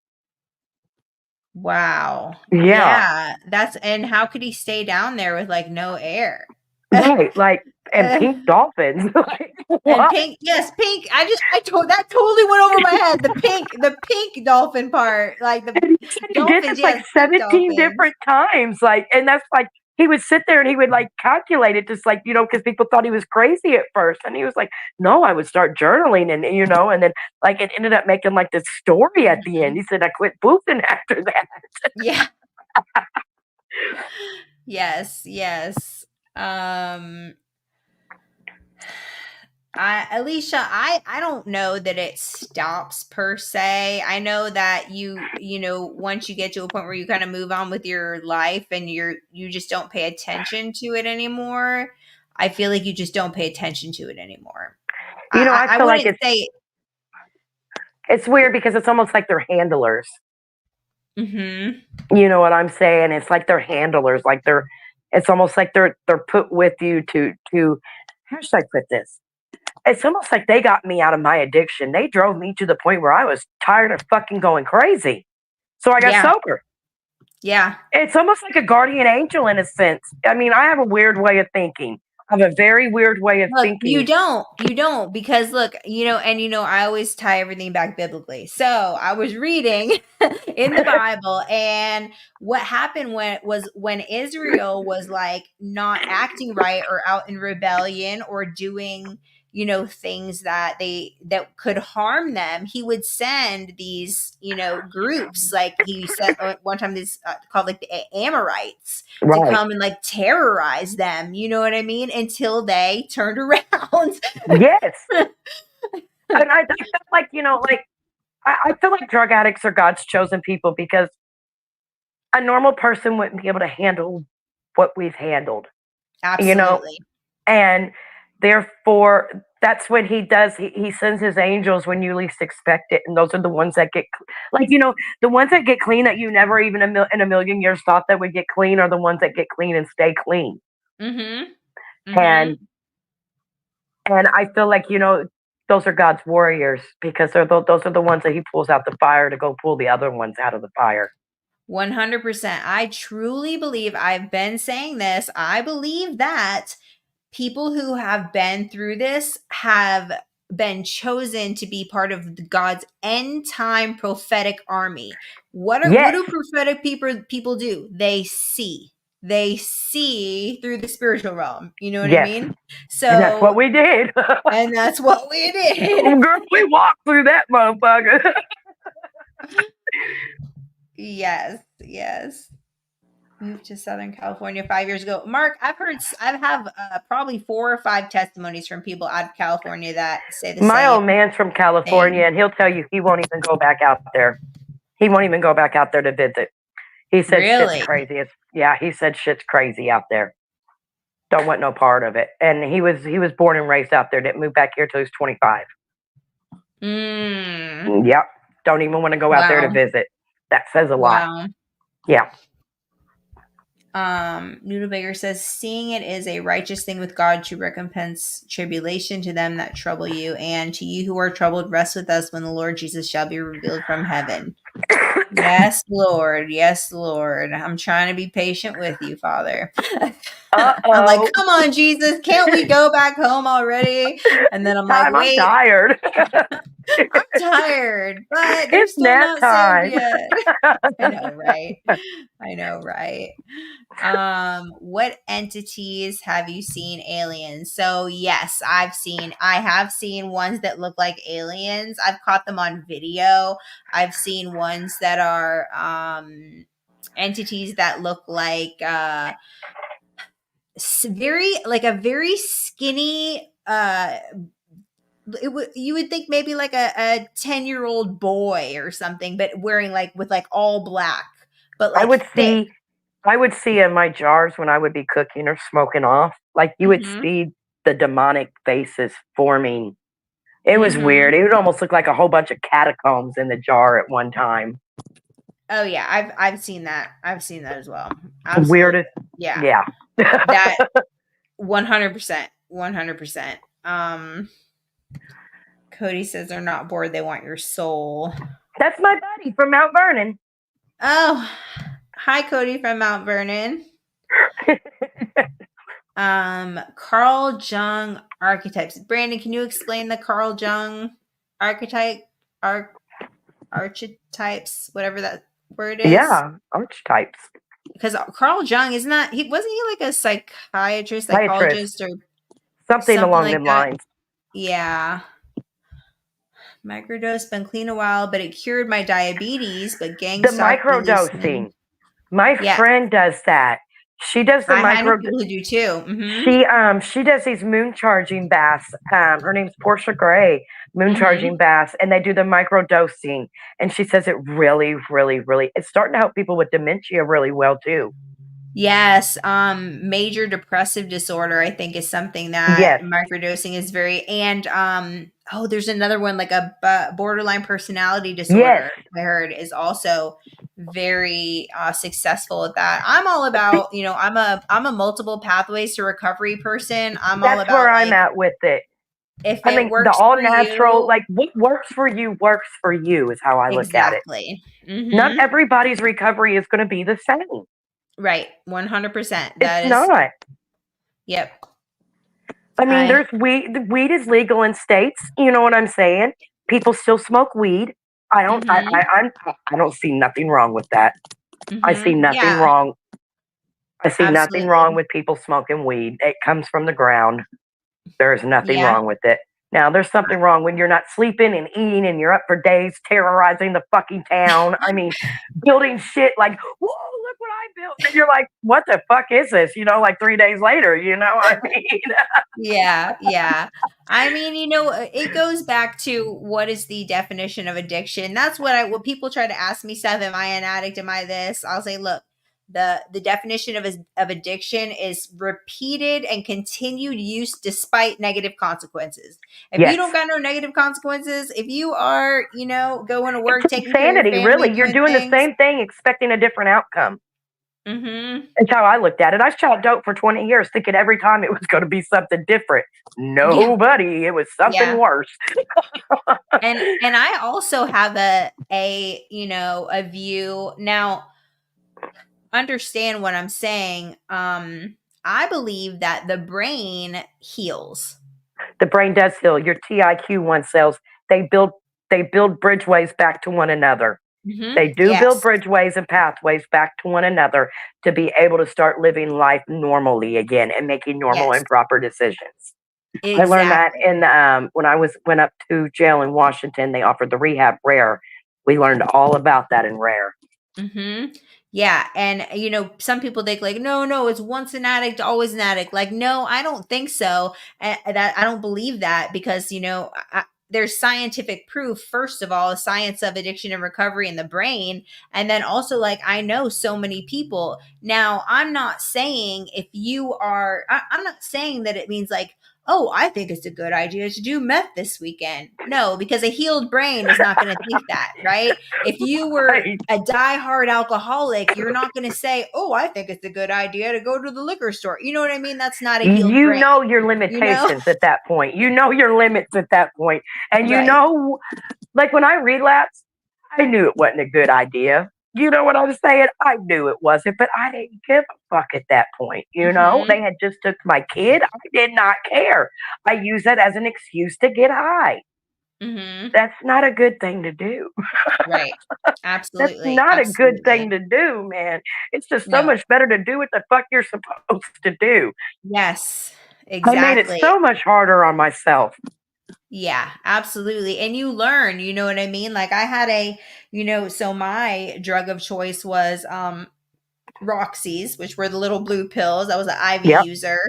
Wow. Yeah, Yeah. That's and how could he stay down there with like no air? right. Like, and pink dolphins. Like, And what? pink, yes, pink. I told that totally went over my head. The pink dolphin part, like the And he said he did dolphins, this like yes, pink 17 dolphins. different times. Like, and that's like, he would sit there and he would like calculate it just like, because people thought he was crazy at first. And he was like, no, I would start journaling and then like it ended up making like this story at the end. Mhm. He said, I quit boofing after that. Yeah. Yes, yes. Um Alicia, I don't know that it stops per se. I know that you know once you get to a point where you kind of move on with your life and you just don't pay attention to it anymore. I feel like you just don't pay attention to it anymore. I I feel like wouldn't say. it's weird because it's almost like they're handlers. Mhm. You know what I'm saying? It's like they're handlers, like it's almost like they're put with you to how should I put this? It's almost like they got me out of my addiction. They drove me to the point where I was tired of fucking going crazy. So I got Yeah. sober. Yeah. It's almost like a guardian angel in a sense. I mean, I have a weird way of thinking. I have a very weird way of Look, thinking. you don't, because look, I always tie everything back biblically. So I was reading in the Bible, and what happened when Israel was like not acting right or out in rebellion or doing, things that could harm them, he would send these, groups. Like he sent one time these called like the Amorites to Right. come and like terrorize them, you know what I mean? Until they turned around. Yes. And I feel like, I feel like drug addicts are God's chosen people because a normal person wouldn't be able to handle what we've handled, you know, Absolutely. and therefore that's when he sends his angels when you least expect it, and those are the ones that get like the ones that get clean that you never even in a million years thought that would get clean are the ones that get clean and stay clean. Mhm. and Mhm. and I feel like those are God's warriors because those are the ones that he pulls out the fire to go pull the other ones out of the fire. 100%. I truly believe, I've been saying this, I believe that people who have been through this have been chosen to be part of God's end time prophetic army. What Yes, do prophetic people do? They see. They see through the spiritual realm. You know what I yes, mean? and that's So, what we did. and that's what we did. Girl, we walked through that motherfucker. Yes, yes. Moved to Southern California 5 years ago. Mark, I have probably 4 or 5 testimonies from people out of California that say the My same old man's from California, thing. and he'll tell you he won't even go back out there. He won't even go back out there to visit. He said shit's Really? crazy. Yeah, he said shit's crazy out there. Don't want no part of it. And he was born and raised out there. Didn't move back here till he was 25. Mm. Yep. Don't even want to go out there to Wow. visit. That says a lot. Wow. Yeah. Noodle Baker says, seeing it is a righteous thing with God to recompense tribulation to them that trouble you, and to you who are troubled, rest with us when the Lord Jesus shall be revealed from heaven. Yes, Lord. Yes, Lord. I'm trying to be patient with you, Father. I'm like, Uh-oh. come on, Jesus, can't we go back home already? And then I'm like, Time, I'm wait, tired. I'm tired, but they're It's still nap not saved time. yet. I know, right? I know, right? What entities have you seen aliens? So yes, I have seen ones that look like aliens. I've caught them on video. I've seen ones that are entities that look like very like a very skinny you would think maybe like a 10-year-old boy or something, but wearing like with like all black, but I like would thick. see I would see in my jars when I would be cooking or smoking off, like you would Mhm. see the demonic faces forming. It was weird. Mhm. It would almost look like a whole bunch of catacombs in the jar at one time. Oh yeah, I've seen that. I've seen that as well. Absolutely. Weirdest. Yeah. Yeah. That 100%. 100%. Cody says they're not bored, they want your soul. That's my buddy from Mount Vernon. Oh, hi Cody from Mount Vernon. Carl Jung archetypes. Brandon, can you explain the Carl Jung archetype arch archetypes, whatever that word is? Yeah, archetypes. Because Carl Jung, isn't that he wasn't he like a psychiatrist, Psychiatrist. psychologist, or Something something along like them that? lines. Yeah. Microdose been clean a while, but it cured my diabetes. But gang The stalking loosening. microdosing. My Yeah, friend does that. She does the I know micro. people who do too. She does these moon charging baths. Her name's Portia Gray. Moon charging baths, and they do the micro dosing. And she says it really, really, really. It's starting to help people with dementia really well too. Yes, major depressive disorder I think is something that Yes, microdosing is very, and oh, there's another one like a borderline personality yes. disorder I heard is also very successful at that. I'm all about, I'm a multiple pathways to recovery person. I'm all That's where about I'm like at with it. if I it mean, the works all for natural, you, like what works for you is how I look at it. exactly. Not everybody's recovery is going to be the same. Right, 100%. It's That is, not. yep. I mean, I there's weed. Weed is legal in states. You know what I'm saying? People still smoke weed. I don't. mhm. I don't see nothing wrong with that. I see Mhm. nothing Yeah, wrong. I see nothing wrong absolutely. with people smoking weed. It comes from the ground. There is nothing Yeah. wrong with it. Now, there's something wrong when you're not sleeping and eating and you're up for days terrorizing the fucking town. I mean, building shit like, whoa, look what I built. And you're like, what the fuck is this? Like 3 days later, I mean, Yeah, yeah. I mean, it goes back to what is the definition of addiction. That's what people try to ask me stuff. Am I an addict? Am I this? I'll say, look, the definition of addiction is repeated and continued use despite negative consequences. If you yes. don't got no negative consequences, if you are, going to work, It's taking care of your insanity, family, really. You're doing doing the things. same thing expecting a different outcome. Mm-hmm. That's how I looked at it. I shot dope for 20 years thinking every time it was going to be something different. Yeah. Nobody. It was something Yeah. worse. And I also have a view now. Understand what I'm saying. I believe that the brain heals. The brain does heal. Your TIQ1 cells, they build bridgeways back to one another. They do build Yes, bridgeways and pathways back to one another to be able to start living life normally again and making normal yes, and proper decisions. I learned that exactly. in when I went up to jail in Washington. They offered the rehab rare. We learned all about that in rare. Hmm. Yeah, and some people think like, no, no, it's once an addict, always an addict. Like, no, I don't think so. That I don't believe that because there's scientific proof. First of all, the science of addiction and recovery in the brain, and then also like I know so many people. Now, I'm not saying if you are, I'm not saying that it means like. Oh, I think it's a good idea to do meth this weekend. No, because a healed brain is not going to think that, right? If you were Right. a diehard alcoholic, you're not going to say, "Oh, I think it's a good idea to go to the liquor store." You know what I mean? That's not a healed You brain. know your You know? limitations at that point. You know your limits at that point. And Right. like when I relapsed, I knew it wasn't a good idea. You know what I'm saying? I knew it wasn't, but I didn't give a fuck at that point. They Mhm. had just took my kid. I did not care. I use that as an excuse to get high. Mhm. That's not a good thing to do. Right. That's Absolutely. not a good thing Absolutely. to do, man. It's just so No. much better to do what the fuck you're supposed to do. Yes. I made it Exactly. so much harder on myself. Yeah, absolutely. And you learn, you know what I mean? Like I had so my drug of choice was Roxy's, which were the little blue pills. I was an IV Yep. user.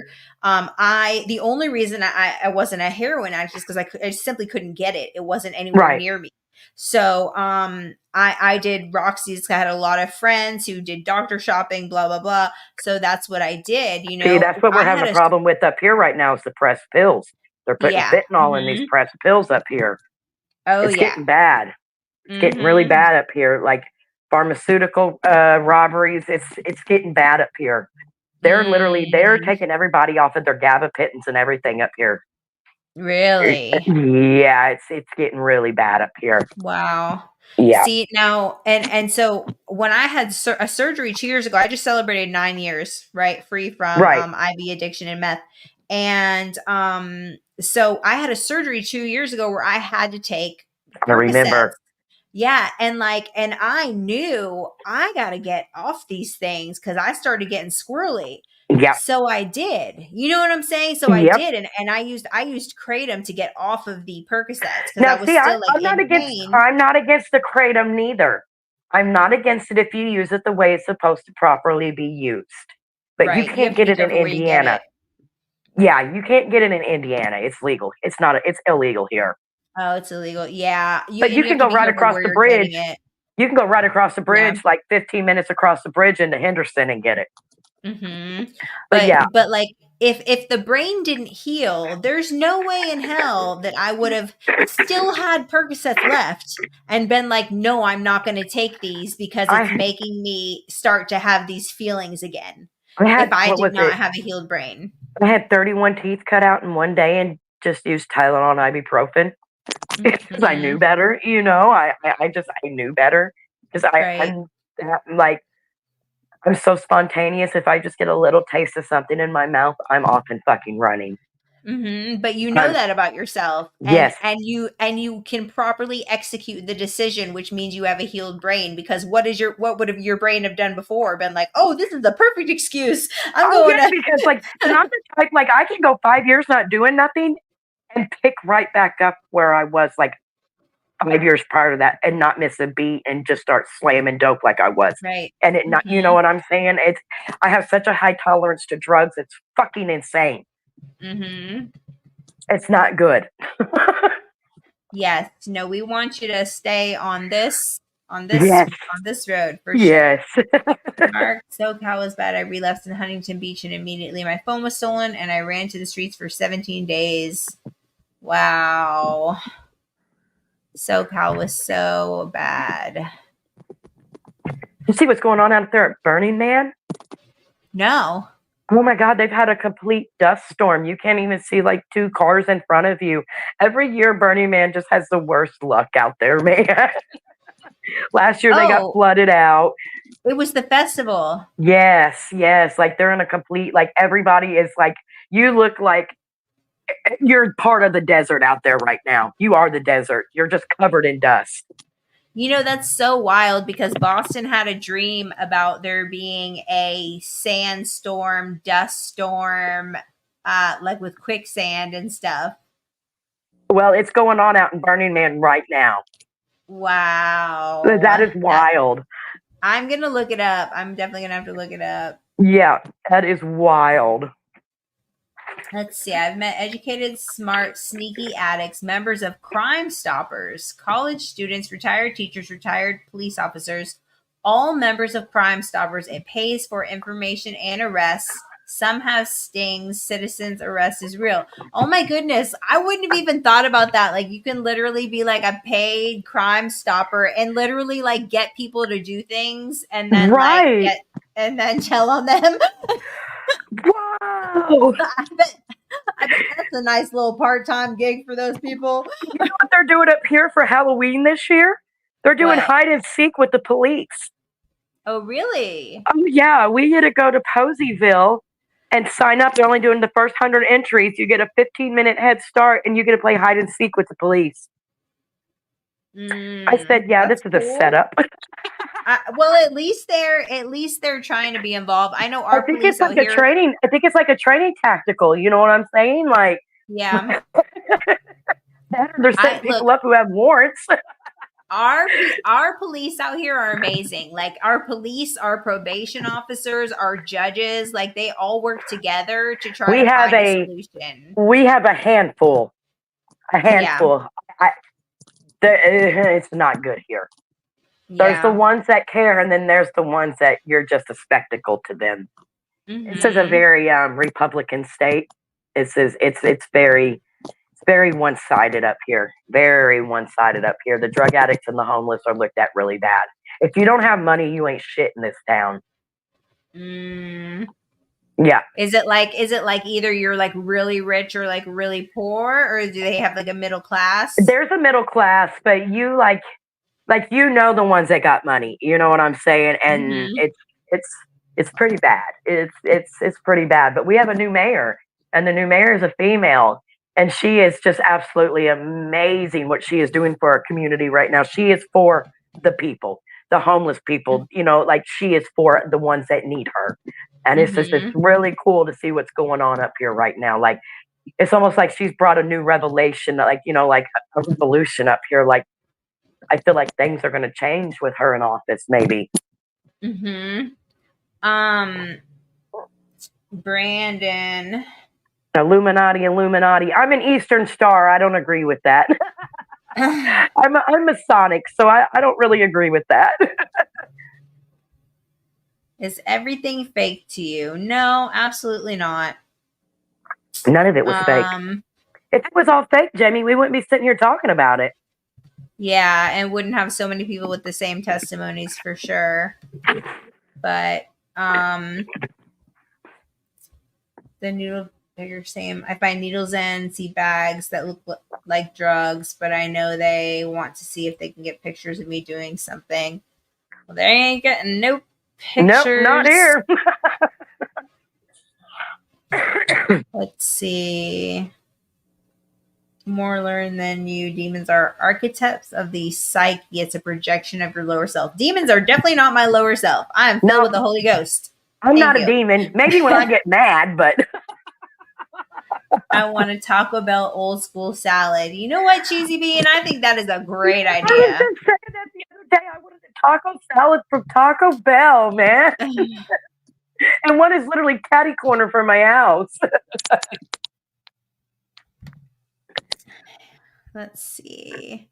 The only reason I wasn't a heroin addict is because I simply couldn't get it. It wasn't anywhere Right. near me. So I did Roxy's. I had a lot of friends who did doctor shopping, blah blah blah. So that's what I did. See, that's what we're I having had a a problem with up here right now is the pressed pills. They're putting yeah. fentanyl in these Hmm. pressed pills up here. Oh It's yeah. getting bad. It's getting really Hmm. bad up here. Like pharmaceutical robberies. It's getting bad up here. They're Mm, taking everybody off of their gabapentins and everything up here. really? Yeah, it's getting really bad up here. Wow. Yeah. See now, and so when I had a surgery 2 years ago, I just celebrated 9 years, right, free from Right. IV addiction and meth, and so I had a surgery 2 years ago where I had to take I Percocets. remember. Yeah, and I knew I got to get off these things because I started getting squirrely. Yep. So I did. You know what I'm saying? So I Yep. did, and I used kratom to get off of the Percocets because I Now, was see, still like I'm not in against. pain. I'm not against the kratom neither. I'm not against it if you use it the way it's supposed to properly be used. But you Right. You have can't to get be it in careful where you get Indiana. it. Yeah, you can't get it in Indiana. It's legal. It's not. It's illegal here. Oh, it's illegal. Yeah. But you You can have to go be right careful across where the you're getting bridge. it. You can go right across the Yeah. bridge, like 15 minutes across the bridge into Henderson and get it. Mhm. But But yeah, but like if the brain didn't heal, there's no way in hell that I would have still had Percocets left and been like, "No, I'm not going to take these because it's I making me start to have these feelings again." I If had I what did was not it? have a healed brain. I had 31 teeth cut out in one day and just used Tylenol and ibuprofen because I knew Mhm. better. I knew better because Right. I'm so spontaneous. If I just get a little taste of something in my mouth, I'm off and fucking running. But you know I'm that about yourself, and Yes, you can properly execute the decision, which means you have a healed brain. Because what would have your brain have done before? Been like, oh, this is the perfect excuse. I'm oh going yeah, to because like, and I'm the type like I can go 5 years not doing nothing and pick right back up where I was like 5 years prior to that and not miss a beat and just start slamming dope like I was. right. And it not, you know Hmm. what I'm saying? I have such a high tolerance to drugs. It's fucking insane. Hmm. It's not good. Yes. No, we want you to stay on this Yes, on this road for sure. yes. Mark, SoCal was bad. I relapsed in Huntington Beach and immediately my phone was stolen and I ran to the streets for 17 days. Wow. SoCal was so bad. You see what's going on out there at Burning Man? No. Oh my God, they've had a complete dust storm. You can't even see like two cars in front of you. Every year, Burning Man just has the worst luck out there, man. Last year, they got Oh, flooded out. it was the festival. Yes, yes. Like they're in a complete, like everybody is like, you look like you're part of the desert out there right now. You are the desert. You're just covered in dust. That's so wild because Boston had a dream about there being a sandstorm, dust storm, like with quicksand and stuff. Well, it's going on out in Burning Man right now. That Wow. is wild. I'm gonna look it up. I'm definitely gonna have to look it up. Yeah, that is wild. Let's see. I've met educated, smart, sneaky addicts, members of Crime Stoppers, college students, retired teachers, retired police officers, all members of Crime Stoppers. It pays for information and arrests. Some have stings. Citizens arrest is real. Oh my goodness. I wouldn't have even thought about that. Like you can literally be like a paid crime stopper and literally like get people to do things and then like Right. get and then tell on them. Wow. I bet I bet that's a nice little part-time gig for those people. You know what they're doing up here for Halloween this year? They're doing What? hide and seek with the police. Oh, really? Oh yeah, we had to go to Poseyville and sign up. They're only doing the first 100 entries. You get a 15-minute head start, and you get to play hide and seek with the police. I said, yeah, this That's is a cool. setup. Well, at least they're trying to be involved. I know I our think it's police out like a here. training. I think it's like a training tactical. You know what I'm saying? Like, Yeah, they're I setting look. people up who have warrants. Our police out here are amazing. Like our police, our probation officers, our judges, like they all work together to try we to have find a a solution. we have a handful. A Yeah, handful. I, it's not good here. There's the yeah. ones that care, and then there's the ones that you're just a spectacle to them. This is a Mm-hmm. very Republican state. It's very one sided up here. Very one sided up here. The drug addicts and the homeless are looked at really bad. If you don't have money, you ain't shit in this town. Mm. Yeah, Is it like either you're like really rich or like really poor, or do they have like a middle class? there's a middle class, but you like the ones that got money. You know what I'm saying? And Mm-hmm. it's pretty bad. It's pretty bad. But we have a new mayor, and the new mayor is a female, and she is just absolutely amazing what she is doing for our community right now. She is for the people, the homeless people. Like she is for the ones that need her. And it's Mm-hmm. really cool to see what's going on up here right now. Like it's almost like she's brought a new revelation, like like a revolution up here. Like I feel like things are going to change with her in office, maybe. Mm-hmm. Um, Brandon. Illuminati, Illuminati. I'm an Eastern Star. I don't agree with that. I'm Masonic, so I don't really agree with that. Is everything fake to you? No, absolutely not. None of it was fake. Um, If it was all fake, Jamie, we wouldn't be sitting here talking about it. yeah, and wouldn't have so many people with the same testimonies for sure. But the needle you're saying, I find needles and see bags that look like drugs, but I know they want to see if they can get pictures of me doing something. Well, they ain't getting no Nope, not pictures. here. Let's see. More learned than you. Demons are archetypes of the psyche. It's a projection of your lower self. Demons are definitely not my lower self. I am filled with the No, Holy Ghost. I'm Thank not a you. demon. Maybe when I get mad, but I want a Taco Bell old school salad. You know what, Cheesy Bean? I think that is a great I was idea. just saying that the other day. I wanted a taco salad from Taco Bell, man. And one is literally catty corner from my house. Let's see.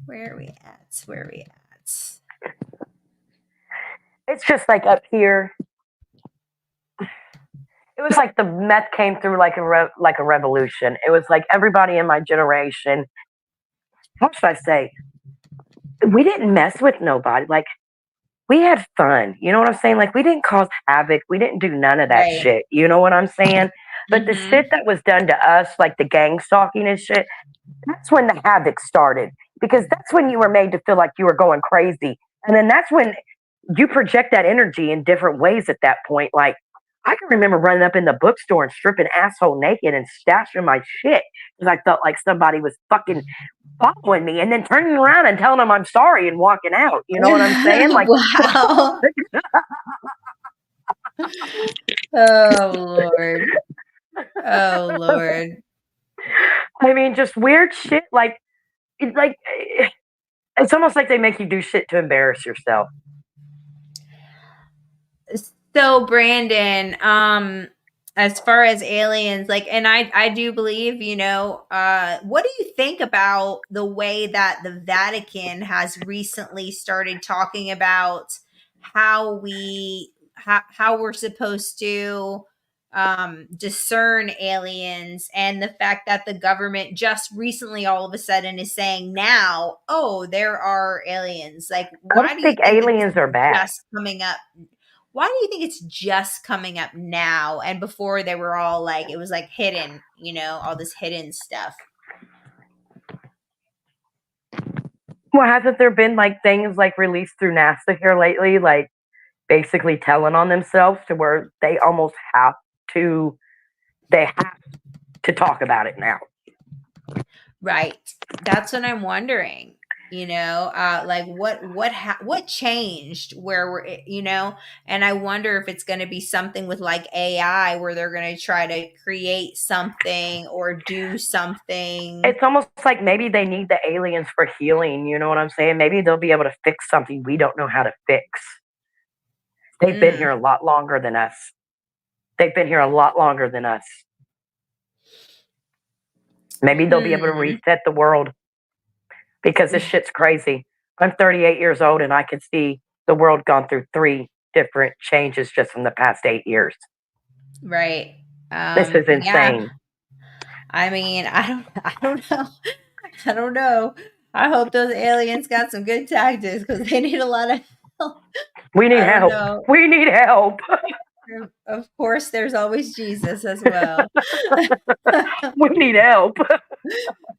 Where are we at? Where are we at? It's just like up here. It was like the meth came through like a revolution. It was like everybody in my generation. How should I say? We didn't mess with nobody. Like we had fun. You know what I'm saying? Like we didn't cause havoc. We didn't do none of that Right. shit. You know what I'm saying? But the Mm-hmm. shit that was done to us, like the gang stalking and shit, that's when the havoc started. Because that's when you were made to feel like you were going crazy. And then that's when you project that energy in different ways at that point. Like I can remember running up in the bookstore and stripping asshole naked and stashing my shit because I felt like somebody was fucking following me and then turning around and telling them I'm sorry and walking out. You know what I'm saying? Like, Wow. Oh Lord. Oh Lord. I mean, just weird shit. Like it's almost like they make you do shit to embarrass yourself. So Brandon, as far as aliens, like, and I do believe, what do you think about the way that the Vatican has recently started talking about how we're supposed to discern aliens, and the fact that the government just recently all of a sudden is saying now, oh, there are aliens. Like, I why don't do you think think that this aliens is are bad. just coming up? Why do you think it's just coming up now, and before they were all like, it was like hidden, all this hidden stuff? Well, hasn't there been like things like released through NASA here lately, like basically telling on themselves to where to they have to talk about it now. Right. That's what I'm wondering. Like what changed where and I wonder if it's going to be something with like AI where they're going to try to create something or do something. It's almost like maybe they need the aliens for healing. You know what I'm saying? Maybe they'll be able to fix something we don't know how to fix. They've been here Mm. a lot longer than us. They've been here a lot longer than us. Maybe they'll be able to Hmm. reset the world because this shit's crazy. I'm 38 years old and I can see the world gone through 3 different changes just in the past 8 years. Right. This is Yeah. insane. I mean, I don't know. I don't know. I hope those aliens got some good tactics because they need a lot of help. We need I don't help. know. We need help. Of course, there's always Jesus as well. We need help.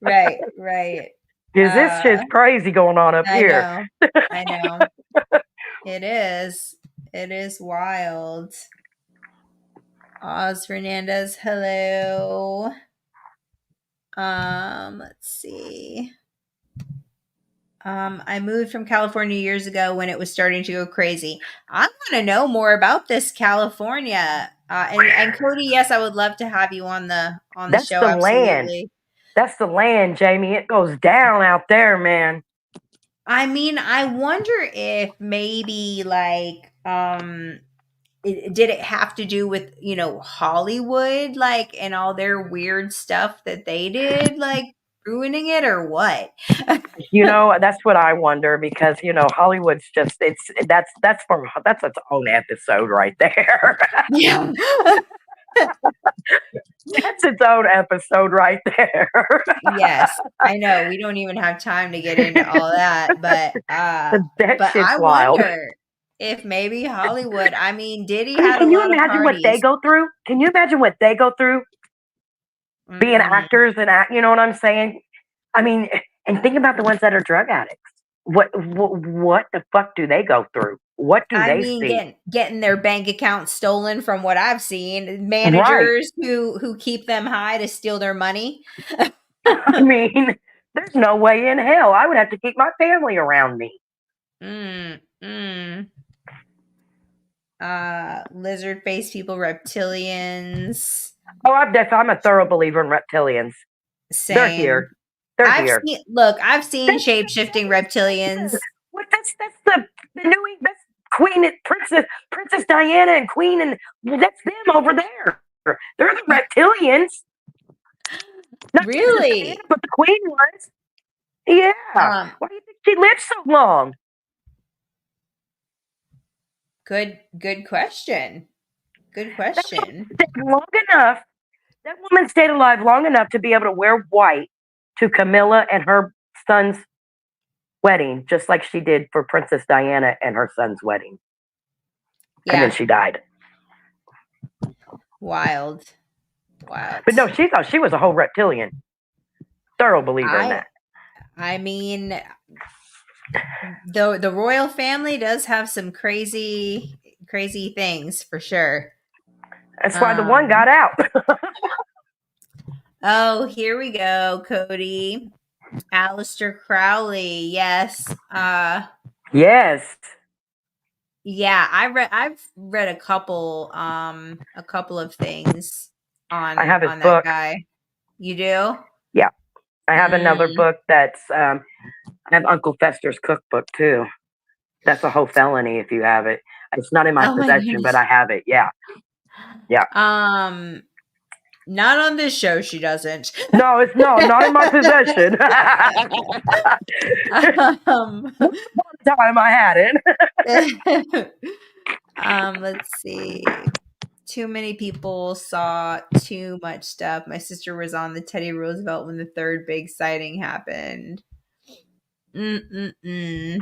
Right, right. Because this Uh, shit's crazy going on up I here. know. I know. It is. It is wild. Oz Fernandez, hello. Let's see. I moved from California years ago when it was starting to go crazy. I want to know more about this California. And Cody, yes, I would love to have you on the That's show. the land. Absolutely. That's the land, Jamie. It goes down out there, man. I mean, I wonder if maybe like did it have to do with, Hollywood like and all their weird stuff that they did like ruining it or what? That's what I wonder because Hollywood's just that's its own episode right there. Yeah. That's its own episode right there. Yes, I know. We don't even have time to get into all that, but That but shit's I wild. wonder if maybe Hollywood, I mean, Diddy I mean, had a can you lot of imagine what they parties. go through? Can you imagine what they go through being Mm-mm. actors and act? You know what I'm saying? I mean, and think about the ones that are drug addicts. What the fuck do they go through? What do I they mean, see? getting their bank account stolen from what I've seen, Right. managers who keep them high to steal their money. I mean, there's no way in hell I would have to keep my family around me. Mm, mm. Lizard face people, reptilians. I'm a thorough believer in reptilians. They're Same. here. They're here. I've seen That's shape shifting reptilians. what that's the new that's Queen and Princess Diana and Queen and that's them over there. They're the reptilians. Not Princess Diana, Really? but the Queen was. Yeah. Um, Why do you think she lived so long? good question. Good That woman question. stayed long enough. That woman stayed alive long enough to be able to wear white to Camilla and her son's wedding, just like she did for Princess Diana and her son's wedding. And then Yeah. she died. Wild. Wild. But no, she was a whole reptilian. Thorough believer in I that. I mean, the royal family does have some crazy things for sure. That's why the one got Um out. oh, here we go, Cody. Aleister Crowley. Yes. Yes. Yeah, I've read a couple of things I have his on that book. guy. You do? Yeah. I have another Mm. book I have Uncle Fester's cookbook too. That's a whole felony if you have it. It's not in my Oh my possession, but goodness. I have it. Yeah. Yeah. Um, not on this show she doesn't. No, it's not in my possession. um, Once upon a time I had it. let's see. Too many people saw too much stuff. My sister was on the Teddy Roosevelt when the third big sighting happened. Mm-mm-mm.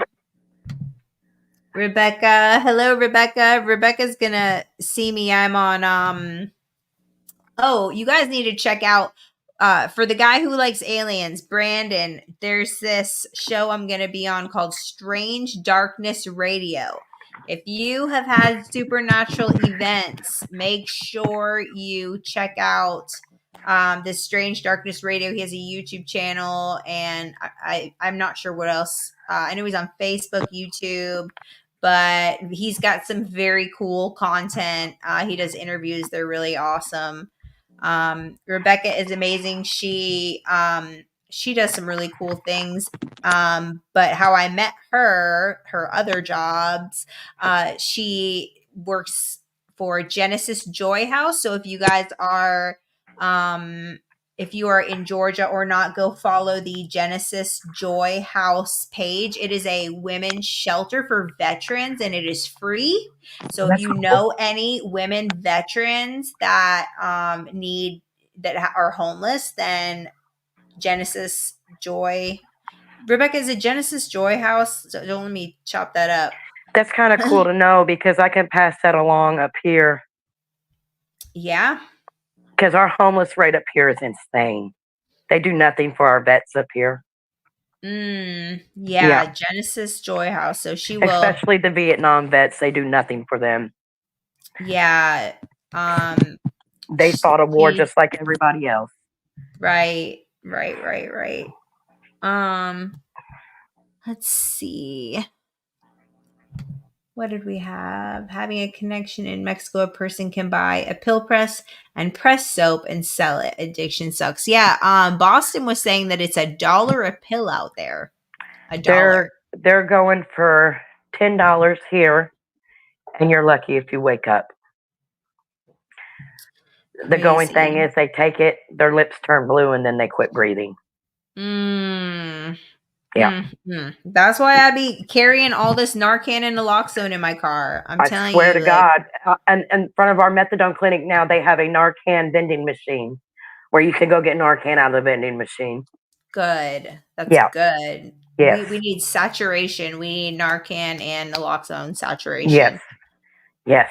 Rebecca. Hello, Rebecca. Rebecca's gonna see me. I'm on oh, you guys need to check out for the guy who likes aliens, Brandon, there's this show I'm going to be on called Strange Darkness Radio. If you have had supernatural events, make sure you check out this Strange Darkness Radio. He has a YouTube channel, and I'm not sure what else. I know he's on Facebook, YouTube, but he's got some very cool content. He does interviews; they're really awesome. Rebecca is amazing. She does some really cool things. But how I met her other jobs, she works for Genesis Joy House. So if you are in Georgia or not, go follow the Genesis Joy House page. It is a women's shelter for veterans, and it is free. So if That's you cool. know any women veterans that are homeless, then Genesis Joy. Rebecca, is it Genesis Joy House? So don't let me chop that up. That's kind of cool to know because I can pass that along up here. Yeah. Because our homeless rate up here is insane. They do nothing for our vets up here. Yeah, Genesis Joy House. So she will, especially the Vietnam vets. They do nothing for them. yeah. They fought a war just like everybody else. Right. Let's see. What did we have? Having a connection in Mexico, a person can buy a pill press and press soap and sell it. Addiction sucks. Yeah. Boston was saying that it's $1 a pill out there. $1. They're going for $10 here, and you're lucky if you wake up. Crazy. The going thing is they take it, their lips turn blue, and then they quit breathing. Yeah. Mm-hmm. That's why I be carrying all this Narcan and naloxone in my car. I swear to God. And in front of our methadone clinic now, they have a Narcan vending machine where you can go get Narcan out of the vending machine. Good. That's good. Yes. We need saturation. We need Narcan and naloxone saturation. Yes.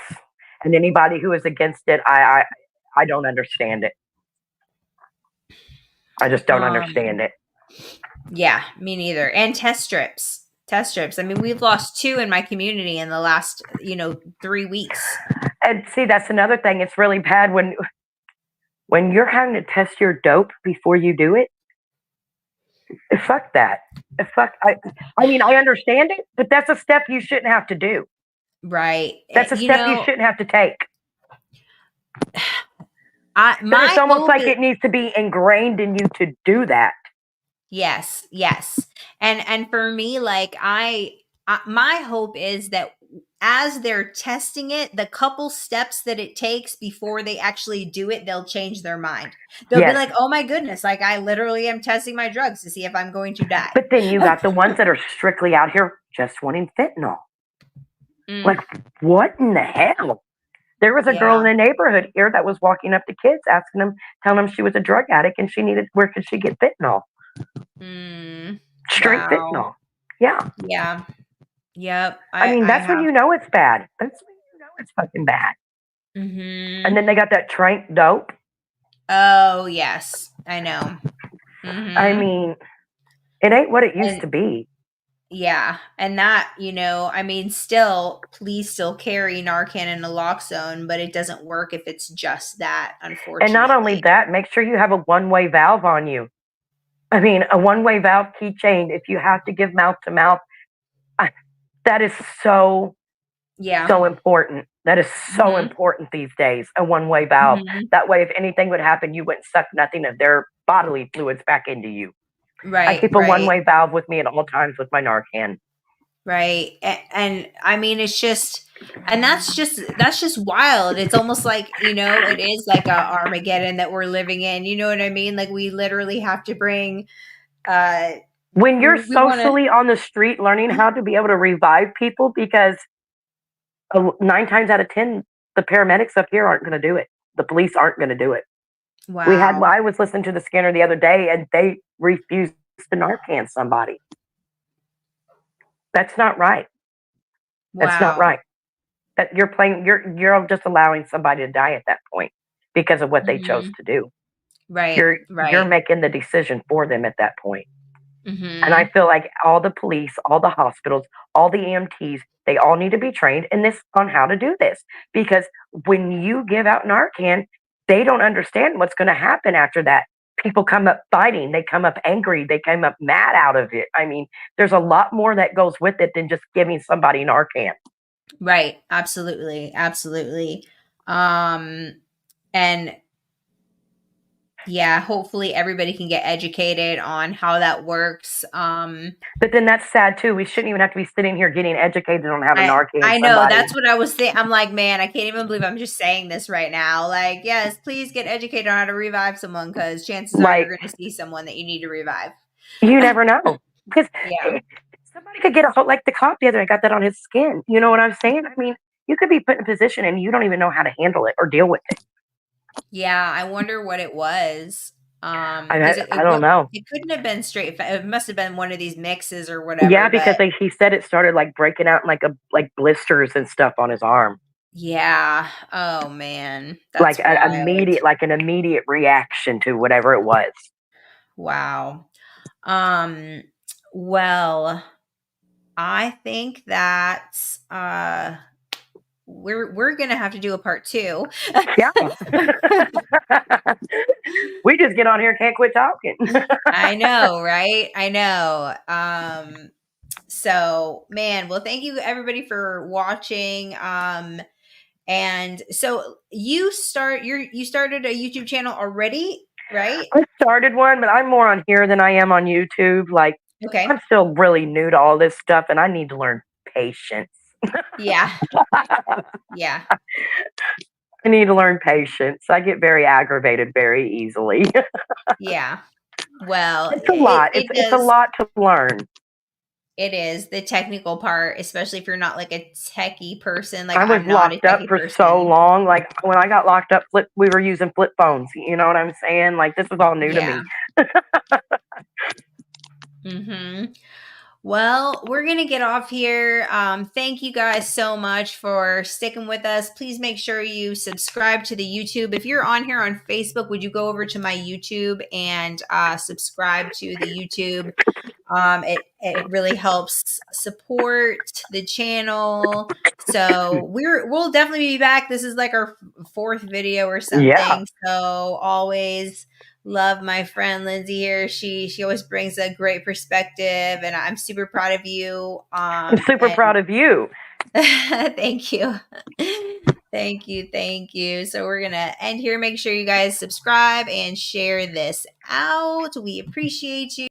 And anybody who is against it, I don't understand it. I just don't understand it. Yeah, me neither. And test strips. I mean, we've lost 2 in my community in the last, 3 weeks. And see, that's another thing. It's really bad when you're having to test your dope before you do it. Fuck that. I mean, I understand it, but that's a step you shouldn't have to do. Right. That's a step you shouldn't have to take. It's almost like it needs to be ingrained in you to do that. Yes. And for me, like my hope is that as they're testing it, the couple steps that it takes before they actually do it, they'll change their mind. They'll be like, oh my goodness, like I literally am testing my drugs to see if I'm going to die. But then you got the ones that are strictly out here just wanting fentanyl. Like, what in the hell? There was a girl in the neighborhood here that was walking up to kids, asking them, telling them she was a drug addict and where could she get fentanyl? Straight fentanyl. Yeah. Yep. I mean, that's when you know it's bad. That's when you know it's fucking bad. And then they got that trank dope. Oh, yes. I know. I mean, it ain't what it used to be. Yeah. And that, I mean, please still carry Narcan and naloxone, but it doesn't work if it's just that, unfortunately. And not only that, make sure you have a one-way valve on you. I mean, a one-way valve keychain, if you have to give mouth to mouth, that is so important. That is so important these days, a one-way valve. That way, if anything would happen, you wouldn't suck nothing of their bodily fluids back into you. Right. I keep a one-way valve with me at all times with my Narcan. Right. And I mean, it's just, and that's just wild. It's almost like, it is like a Armageddon that we're living in. You know what I mean? Like we literally have to bring, when you're socially on the street learning how to be able to revive people, because 9 times out of 10, the paramedics up here aren't going to do it. The police aren't going to do it. Wow. I was listening to the scanner the other day and they refused to Narcan somebody. That's not right. Wow. That's not right. That you're just allowing somebody to die at that point because of what they chose to do. Right. You're Right. making the decision for them at that point. And I Mm-hmm. feel like all the police, all the hospitals, all the EMTs, they all need to be trained in this on how to do this. Because when you give out Narcan, they don't understand what's going to happen after that. People come up fighting, they come up angry, they come up mad out of it. I mean, there's a lot more that goes with it than just giving somebody Narcan. Right. Absolutely. Absolutely. And yeah, hopefully everybody can get educated on how that works. But then that's sad too. We shouldn't even have to be sitting here getting educated on how to Narcan I know somebody. that's what I was saying. I'm like, man, I can't even believe I'm just saying this right now. Like, yes, please get educated on how to revive someone because chances are you're Like, going to see someone that you need to revive. you never know. Because Yeah. somebody could get a hold, like the cop the other day got that on his skin. You know what I'm saying? I mean, you could be put in a position and you don't even know how to handle it or deal with it. Yeah, I wonder what it was. Because I don't know. it couldn't have been straight. It must have been one of these mixes or Yeah, whatever. But because he said it started like breaking out in like blisters and stuff on his arm, yeah, oh man, like that's wild. an immediate reaction to whatever it was. Wow. Um, well, I think that we're gonna have to do a part two. Yeah, we just get on here and can't quit talking. I know, right? I know. So man, well, thank you everybody for watching. And so you started a YouTube channel already, right? I started one, but I'm more on here than I am on YouTube. Like, I'm Okay. still really new to all this stuff, and I need to learn patience. Yeah. I Yeah. need to learn patience. I get very aggravated very easily. Yeah. Well, It's a lot. it It's a does. lot to learn. It is the technical part, especially if you're not like a techie person. Like I was I'm not a locked up techie for so person. long. Like when I got locked up, we were using flip phones. You know what I'm saying? Like this is all new to Yeah. me. Mm-hmm. Well, we're going to get off here. Thank you guys so much for sticking with us. Please make sure you subscribe to the YouTube. If you're on here on Facebook, would you go over to my YouTube and subscribe to the YouTube? It really helps support the channel. So we'll definitely be back. This is like our fourth video or Yeah, something. So always love my friend Lindsay here. She always brings a great perspective, and I'm super proud of you. I'm super And proud of you. thank you. Thank you. Thank you. So we're going to end here. Make sure you guys subscribe and share this out. We appreciate you.